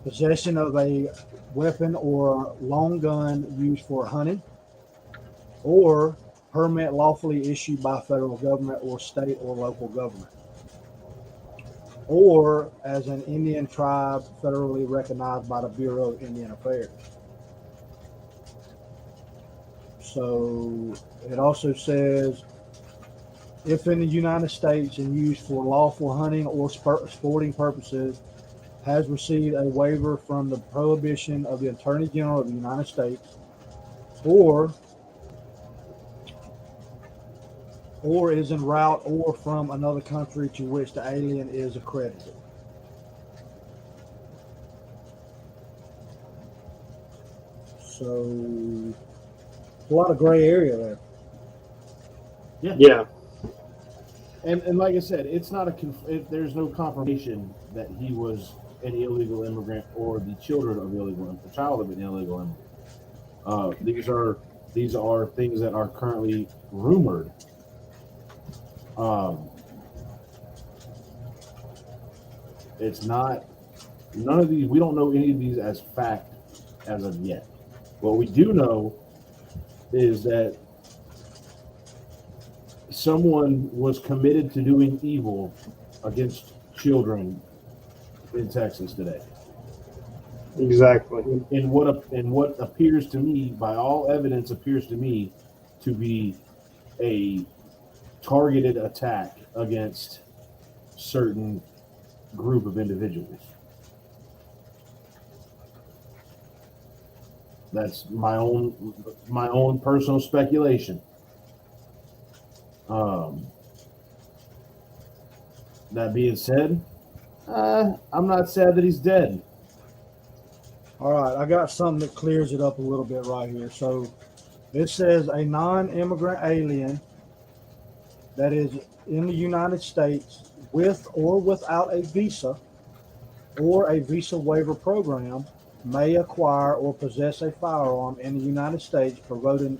possession of a weapon or long gun used for hunting, or permit lawfully issued by federal government or state or local government, or as an Indian tribe federally recognized by the Bureau of Indian Affairs. So it also says if in the United States and used for lawful hunting or sporting purposes, has received a waiver from the prohibition of the Attorney General of the United States, or is en route or from another country to which the alien is accredited. So a lot of gray area there. Yeah. and like I said, it's not there's no confirmation that he was an illegal immigrant or the children of the child of an illegal immigrant. These are things that are currently rumored. It's not, none of these, we don't know any of these as fact as of yet. What we do know is that someone was committed to doing evil against children in Texas today. Exactly. In what appears to me, by all evidence, appears to me to be a targeted attack against certain group of individuals. That's my own personal speculation. That being said, I'm not sad that he's dead. All right, I got something that clears it up a little bit right here. So it says a non-immigrant alien that is in the United States with or without a visa or a visa waiver program may acquire or possess a firearm in the United States, providing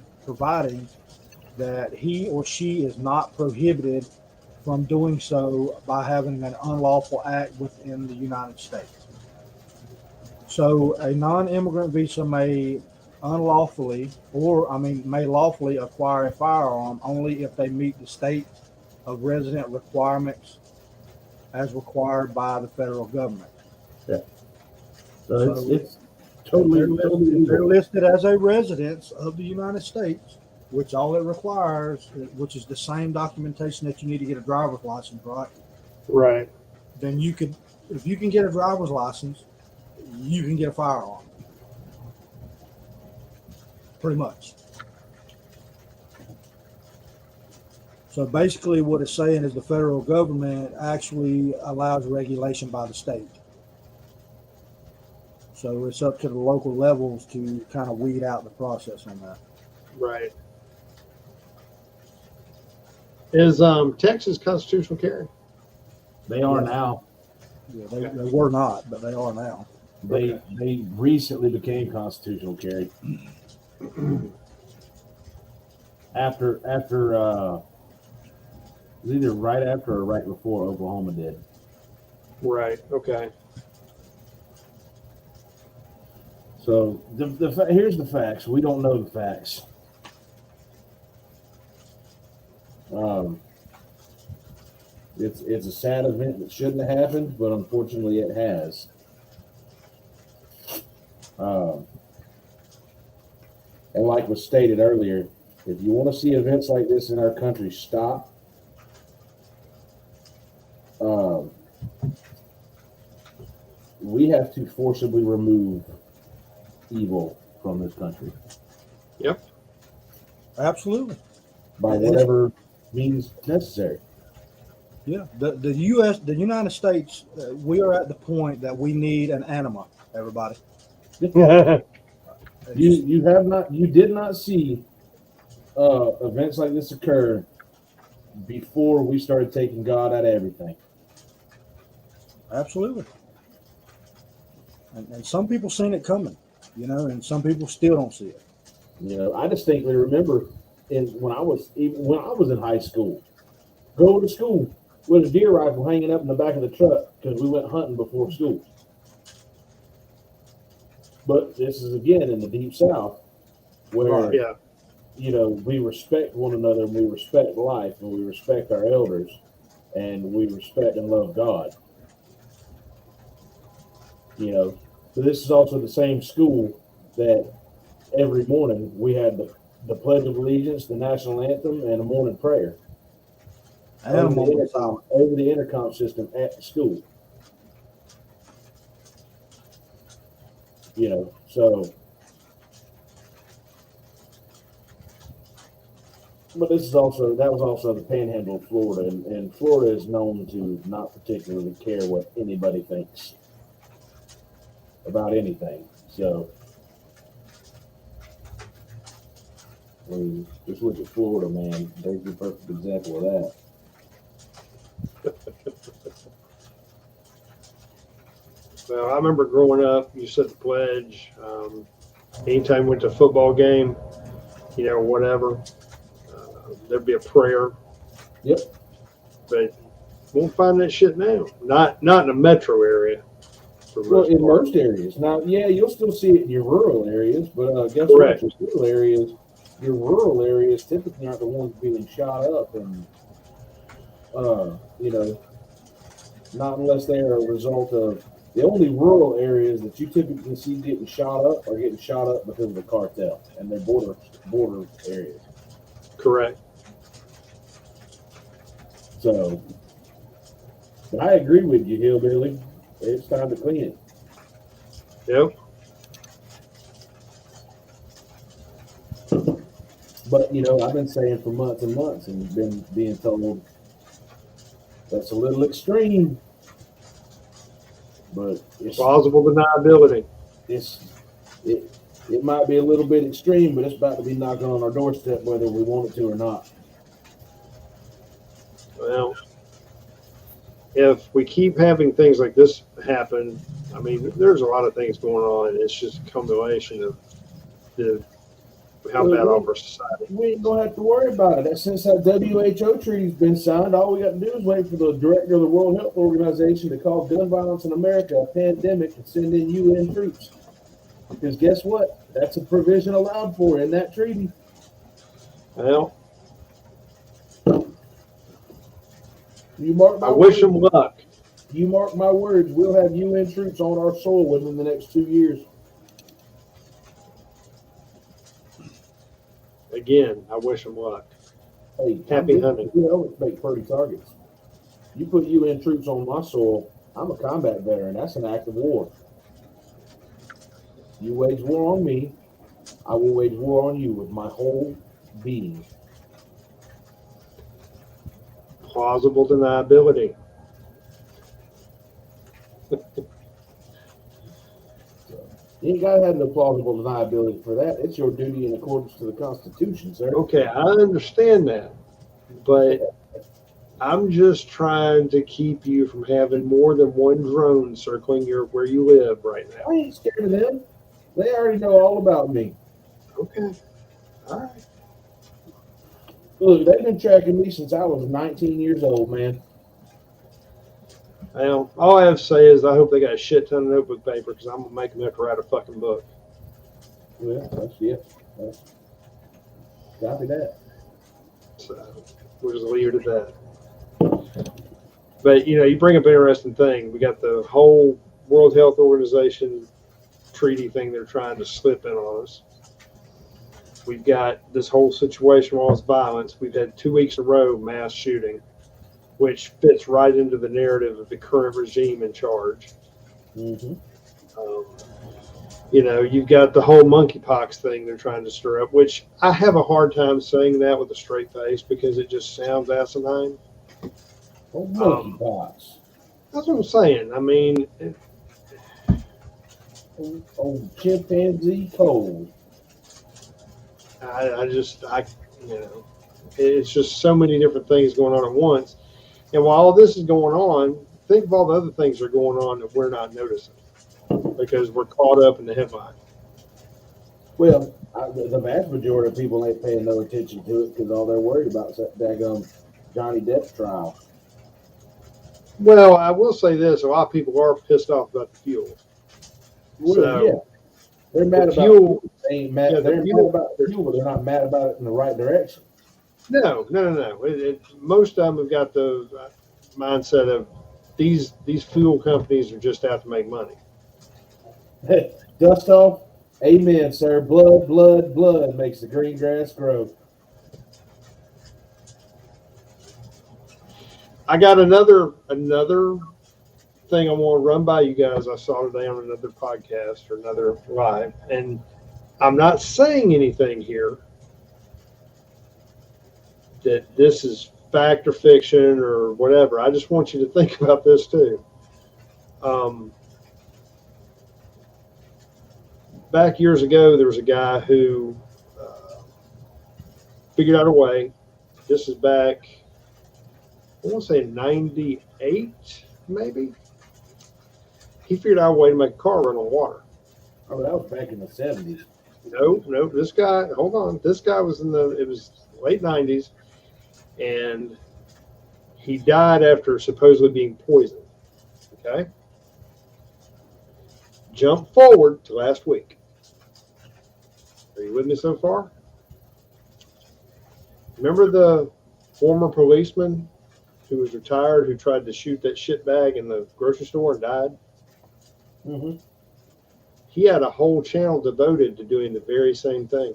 that he or she is not prohibited from doing so by having an unlawful act within the United States. So a non-immigrant visa may lawfully acquire a firearm only if they meet the state of resident requirements as required by the federal government. So it's totally they're listed as a resident of the United States, which all it requires, which is the same documentation that you need to get a driver's license, right? Right. Then if you can get a driver's license, you can get a firearm. Pretty much. So basically what it's saying is the federal government actually allows regulation by the state. So it's up to the local levels to kind of weed out the process on that. Right. Is Texas constitutional carry? They are now. Yeah, they were not, but they are now. They recently became constitutional carry. after it was either right after or right before Oklahoma did. Right. Okay. So here's the facts. We don't know the facts. It's a sad event that shouldn't have happened, but unfortunately it has. And like was stated earlier, if you want to see events like this in our country stop, we have to forcibly remove evil from this country. Yep. Absolutely. By whatever means necessary. Yeah. The United States, we are at the point that we need an enema, everybody. You did not see events like this occur before we started taking God out of everything. Absolutely. And some people seen it coming, and some people still don't see it. I distinctly remember when I was in high school, go to school with a deer rifle hanging up in the back of the truck because we went hunting before school. But this is again in the deep South, where we respect one another and we respect life and we respect our elders and we respect and love God. So this is also the same school that every morning we had the Pledge of Allegiance, the national anthem, and a morning prayer over the intercom system at the school. So. But that was also the Panhandle of Florida, and Florida is known to not particularly care what anybody thinks about anything. So, just look at Florida, man. There's the perfect example of that. Well, I remember growing up, you said the pledge. Anytime we went to a football game, whatever, there'd be a prayer. Yep. But won't find that shit now. Not in a metro area. Well, in most areas. Now, yeah, you'll still see it in your rural areas, but guess Correct. what? Your rural areas typically aren't the ones being shot up, and not unless they are a result of the only rural areas that you typically see getting shot up are getting shot up because of the cartel and their border areas. Correct. So, but I agree with you, Hillbilly. It's time to clean it. Yep. But I've been saying for months and months, and been being told that's a little extreme. But it's Plausible deniability. It might be a little bit extreme, but it's about to be knocking on our doorstep whether we want it to or not. Well, if we keep having things like this happen, I mean, there's a lot of things going on. It's just a combination of how bad off our society. We ain't gonna have to worry about it. Since that WHO treaty's been signed, all we got to do is wait for the director of the World Health Organization to call gun violence in America a pandemic and send in UN troops. Because guess what? That's a provision allowed for in that treaty. Well, I wish them luck. You mark my words, we'll have UN troops on our soil within the next 2 years. Again, I wish them luck. Hey, Happy hunting. We always make pretty targets. You put UN troops on my soil, I'm a combat veteran. That's an act of war. You wage war on me, I will wage war on you with my whole being. Plausible deniability. You ain't got to have no plausible deniability for that. It's your duty in accordance to the Constitution, sir. Okay, I understand that, but I'm just trying to keep you from having more than one drone circling where you live right now. I ain't scared of them. They already know all about me. Okay, all right. Look, they've been tracking me since I was 19 years old, man. Well, all I have to say is I hope they got a shit ton of notebook paper because I'm gonna make them have to write a fucking book. Well, that's it. Copy that. So we'll just leave it at that. But you bring up an interesting thing. We got the whole World Health Organization treaty thing they're trying to slip in on us. We've got this whole situation with all this violence. We've had 2 weeks in a row mass shooting, which fits right into the narrative of the current regime in charge. Mm-hmm. You've got the whole monkeypox thing they're trying to stir up, which I have a hard time saying that with a straight face because it just sounds asinine. Oh, monkeypox. That's what I'm saying. I mean, Oh, chimpanzee cold. you know, it's just so many different things going on at once. And while all this is going on, think of all the other things that are going on that we're not noticing because we're caught up in the headline. Well, the vast majority of people ain't paying no attention to it because all they're worried about is that daggum Johnny Depp's trial. Well, I will say this: a lot of people are pissed off about the fuel. Well, So, yeah, they're mad about fuel. They ain't mad. Yeah, they're the fuel. mad about the fuel, but they're not mad about it in the right direction. No. Most of them have got the mindset of these fuel companies are just out to make money. Hey, dust off. Amen, sir. Blood, blood, blood makes the green grass grow. I got another thing I want to run by you guys. I saw today on another podcast or another live, and I'm not saying anything here that this is fact or fiction or whatever. I just want you to think about this too. Back years ago, there was a guy who figured out a way. This is back, I want to say 98, maybe. He figured out a way to make a car run on water. Oh, that was back in the 70s. No, this guy, hold on. This guy was it was late 90s, and he died after supposedly being poisoned. Okay? Jump forward to last week. Are you with me so far? Remember the former policeman who was retired who tried to shoot that shitbag in the grocery store and died? Mm-hmm. He had a whole channel devoted to doing the very same thing.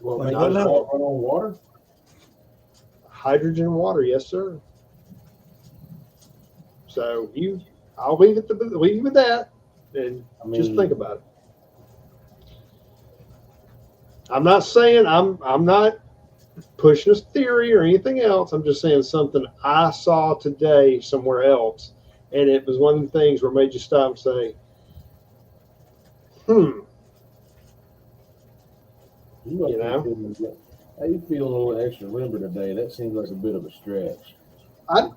Well, Like, make I it know. run on water? Hydrogen and water, yes, sir. So I'll leave you with that, and just think about it. I'm not saying I'm not pushing a theory or anything else. I'm just saying something I saw today somewhere else, and it was one of the things where it made you stop and say, You You know? How you feel a little extra limber today? That seems like a bit of a stretch.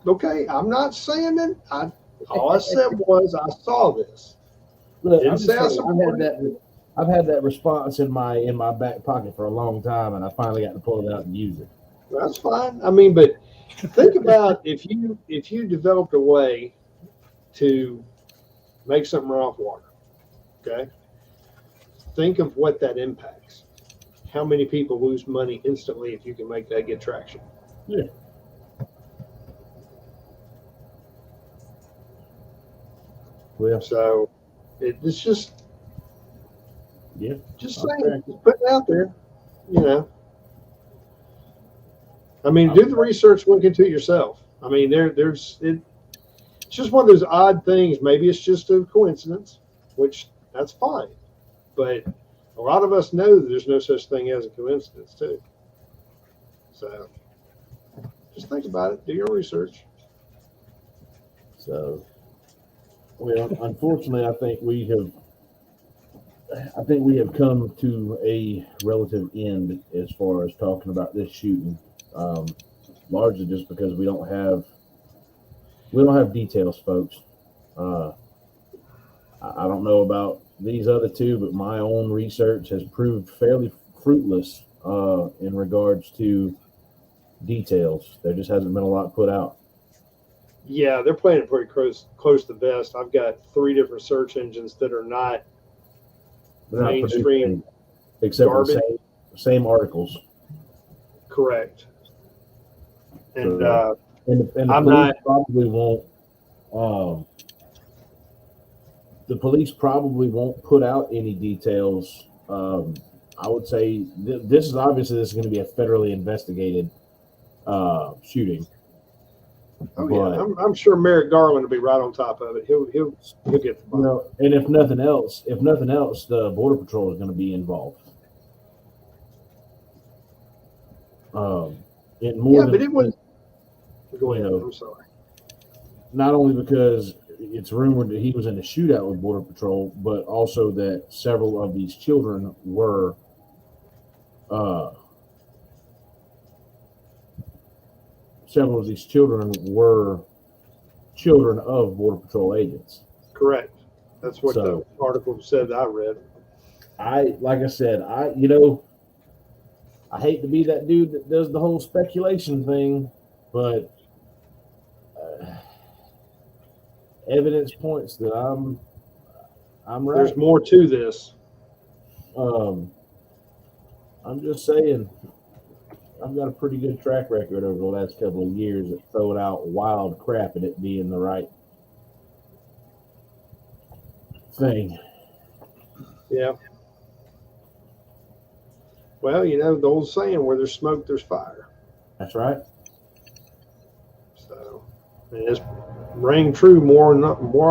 okay, I'm not saying that. All I said was I saw this. Look, Didn't I'm just say I saying, supported it. I've had that response in my back pocket for a long time, and I finally got to pull it out and use it. That's fine. I mean, but think about if you developed a way to make something run off water, okay? Think of what that impacts. How many people lose money instantly if you can make that get traction? Yeah. Well, So it's just yeah. just Okay. saying, just put it out there, you know. I mean, do the research, look into it yourself. I mean, it's just one of those odd things. Maybe it's just a coincidence, which that's fine. But a lot of us know that there's no such thing as a coincidence, too. So just think about it. Do your research. So, well, unfortunately, I think we have come to a relative end as far as talking about this shooting. Largely just because we don't have details, folks. I don't know about these other two, but my own research has proved fairly fruitless in regards to details. There just hasn't been a lot put out. Yeah, they're playing it pretty close to the vest. I've got 3 different search engines that are not They're not mainstream producing except for garbage. the same articles. Correct. And And the I'm police not- probably won't. The police probably won't put out any details. I would say this is going to be a federally investigated shooting. oh but, yeah, I'm sure Merrick Garland will be right on top of it. He'll get the You ball. know, and if nothing else, the Border Patrol is going to be involved. Yeah, but it was. Go ahead. you know, I'm sorry. Not only because it's rumored that he was in a shootout with Border Patrol, but also that several of these children were children of Border Patrol agents. Correct. That's what So- the article said that I read. Like I said, I hate to be that dude that does the whole speculation thing, but evidence points that I'm right. There's more to this. I'm just saying, I've got a pretty good track record over the last couple of years at throwing out wild crap and it being the right thing. Yeah. Well, the old saying, where there's smoke, there's fire. That's right. So, and it's rang true more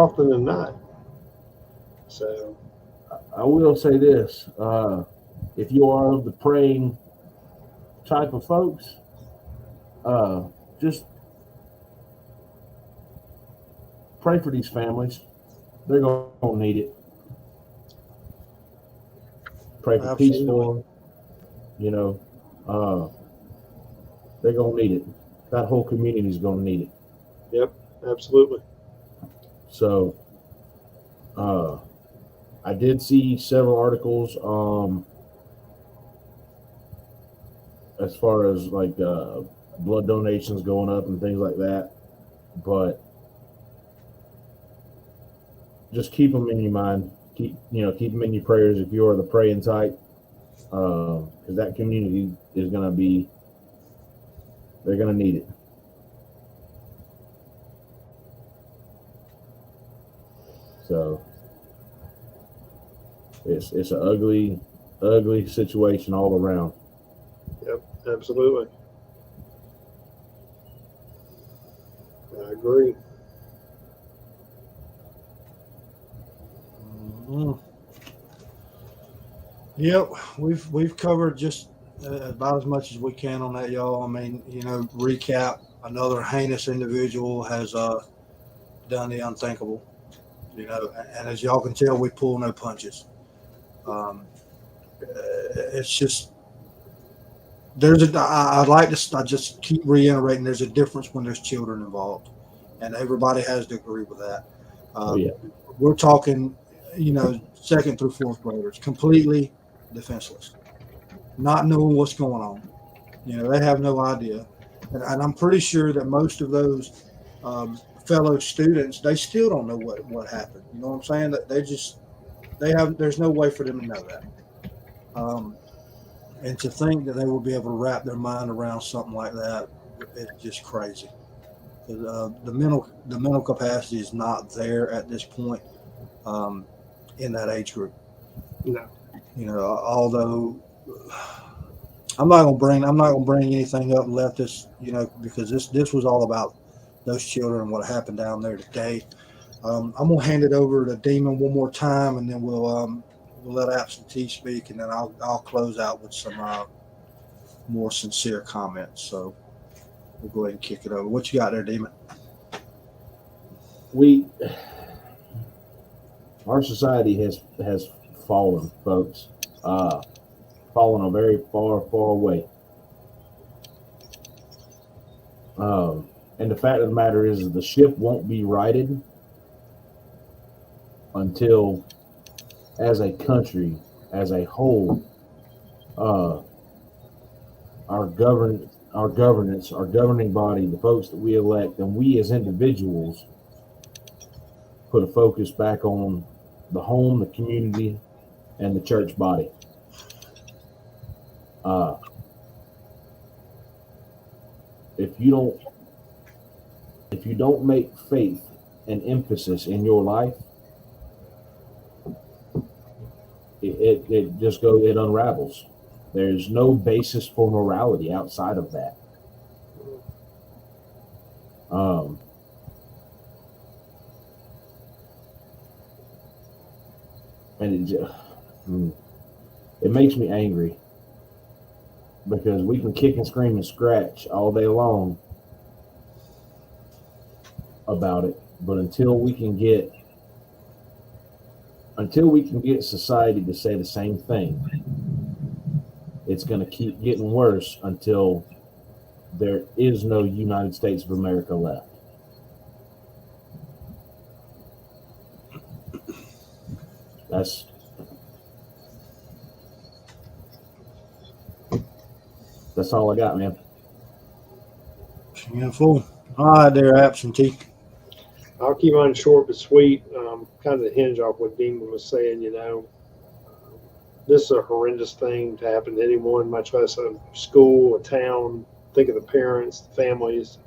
often than not. So, I will say this: if you are of the praying type of folks, just pray for these families. They're going to need it. Pray for peace for them. They're going to need it. That whole community is going to need it. yep, absolutely. So, I did see several articles as far as like blood donations going up and things like that, but just keep them in your mind. Keep them in your prayers if you are the praying type, because that community is going to be. They're going to need it. So it's an ugly situation all around. Yep, absolutely. I agree. Mhm. Yep, we've covered just about as much as we can on that, y'all. I mean, recap: another heinous individual has done the unthinkable. And as y'all can tell, we pull no punches. It's just I'd like to. I just keep reiterating. There's a difference when there's children involved, and everybody has to agree with that. Yeah. We're talking, second through fourth graders, completely defenseless, not knowing what's going on. They have no idea, and I'm pretty sure that most of those fellow students, they still don't know what happened. You know what I'm saying? That there's no way for them to know that. And to think that they will be able to wrap their mind around something like that, it's just crazy. The mental capacity is not there at this point in that age group. No. Although I'm not gonna bring anything up leftist, because this was all about those children and what happened down there today. I'm gonna hand it over to Demon one more time, and then we'll let Absentee speak, and then I'll close out with some more sincere comments. So we'll go ahead and kick it over. What you got there, Demon? Our society has fallen, folks. Fallen a very far way. And the fact of the matter is the ship won't be righted until, as a country, as a whole, our governance, our governing body, the folks that we elect, and we as individuals put a focus back on the home, the community, and the church body. If you don't make faith an emphasis in your life, it just goes, it unravels. There's no basis for morality outside of that. And it makes me angry, because we can kick and scream and scratch all day long about it, But until we can get society to say the same thing, it's going to keep getting worse until there is no United States of America left. That's all I got, man. Beautiful. All right, there, absentee. I'll keep mine short but sweet. Kind of hinge off what Demon was saying. This is a horrendous thing to happen to anyone, much less a school, a town. Think of the parents, the families.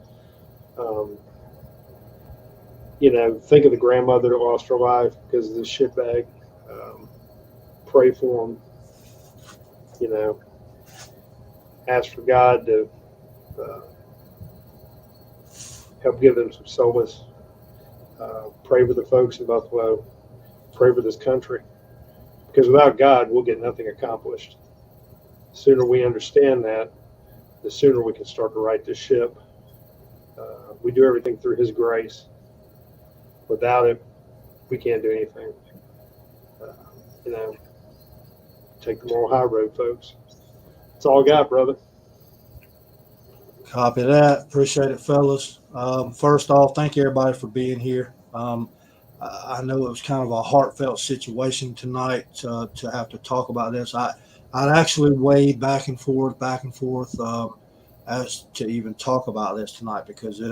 Think of the grandmother that lost her life because of this shitbag. Pray for them. Ask for God to help give them some solace. Pray for the folks in Buffalo. Pray for this country. Because without God, we'll get nothing accomplished. The sooner we understand that, the sooner we can start to right this ship. We do everything through His grace. Without it, we can't do anything. Take the moral high road, folks. That's all I got, brother. Copy that. Appreciate it, fellas. First off, thank you everybody for being here. I know it was kind of a heartfelt situation tonight to have to talk about this. I'd actually weighed back and forth as to even talk about this tonight because it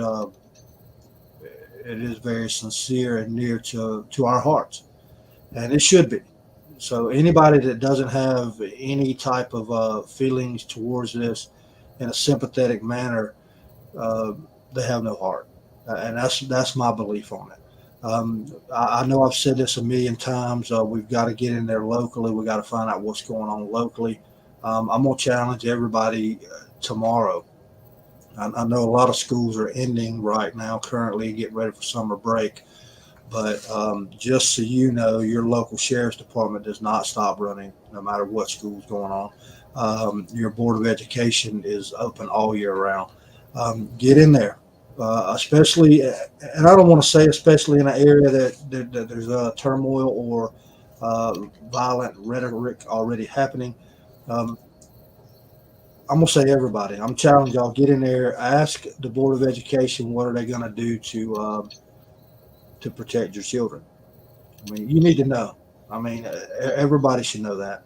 is very sincere and near to our hearts, and it should be. So anybody that doesn't have any type of feelings towards this in a sympathetic manner, they have no heart, and that's my belief on it. I know I've said this a million times. We've got to get in there locally. We got to find out what's going on locally. I'm gonna challenge everybody tomorrow. I know a lot of schools are ending right now, currently getting ready for summer break. But just so you know, your local sheriff's department does not stop running, no matter what school's going on. Your board of education is open all year round. Get in there. Especially, and I don't want to say especially in an area that there's turmoil or violent rhetoric already happening. I'm gonna say everybody. I'm challenging y'all. Get in there. Ask the Board of Education what are they gonna do to protect your children. I mean, you need to know. I mean, everybody should know that.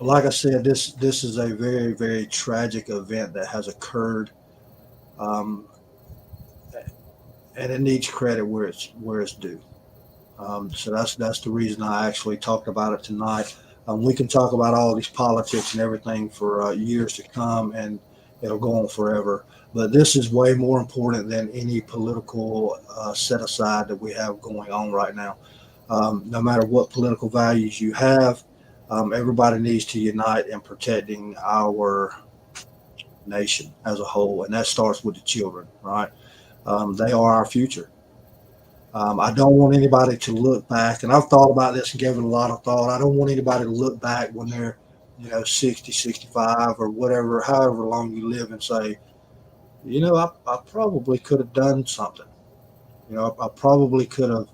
Like I said, this is a very, very tragic event that has occurred. And it needs credit where it's due. So that's the reason I actually talked about it tonight. We can talk about all these politics and everything for years to come, and it'll go on forever. But this is way more important than any political set aside that we have going on right now. No matter what political values you have, everybody needs to unite in protecting our nation as a whole, and that starts with the children, right? They are our future. I don't want anybody to look back, and I've thought about this and gave it a lot of thought. I don't want anybody to look back when they're 60, 65 or whatever, however long you live, and say, I probably could have done something. I probably could have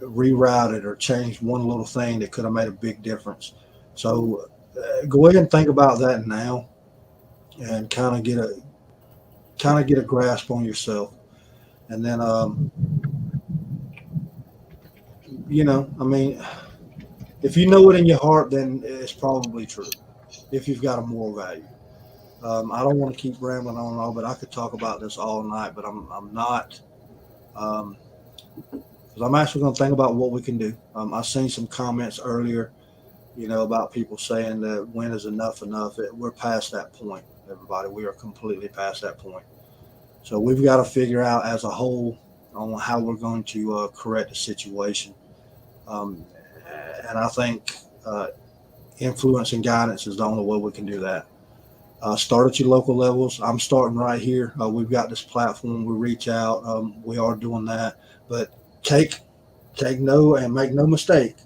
rerouted or changed one little thing that could have made a big difference. So go ahead and think about that now, and kind of get a grasp on yourself, and then I mean, if you know it in your heart, then it's probably true. If you've got a moral value. I don't want to keep rambling on and on, but I could talk about this all night, but I'm not, because I'm actually going to think about what we can do. I've seen some comments earlier, about people saying that when is enough. We're past that point, everybody. We are completely past that point. So we've got to figure out as a whole on how we're going to correct the situation. And I think influence and guidance is the only way we can do that. Start at your local levels. I'm starting right here. We've got this platform. We reach out. We are doing that. But take no and make no mistake.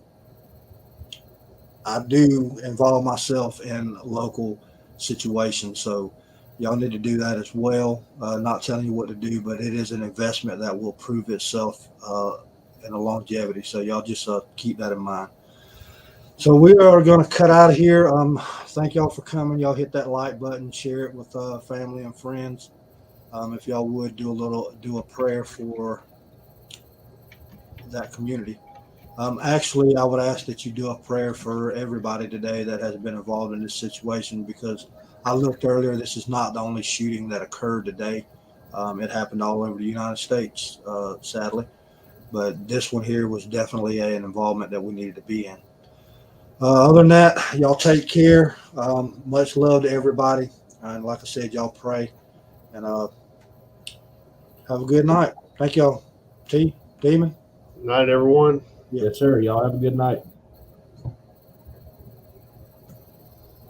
I do involve myself in local situations. So y'all need to do that as well. Not telling you what to do, but it is an investment that will prove itself in a longevity. So y'all just keep that in mind. So we are going to cut out of here. Thank y'all for coming. Y'all hit that like button, share it with family and friends. If y'all would do a prayer for that community. Actually, I would ask that you do a prayer for everybody today that has been involved in this situation, because I looked earlier. This is not the only shooting that occurred today. It happened all over the United States, sadly. But this one here was definitely an involvement that we needed to be in. Other than that, y'all take care. Much love to everybody. And like I said, y'all pray. And have a good night. Thank y'all. T, Demon. Night, everyone. Yes, sir. Y'all have a good night.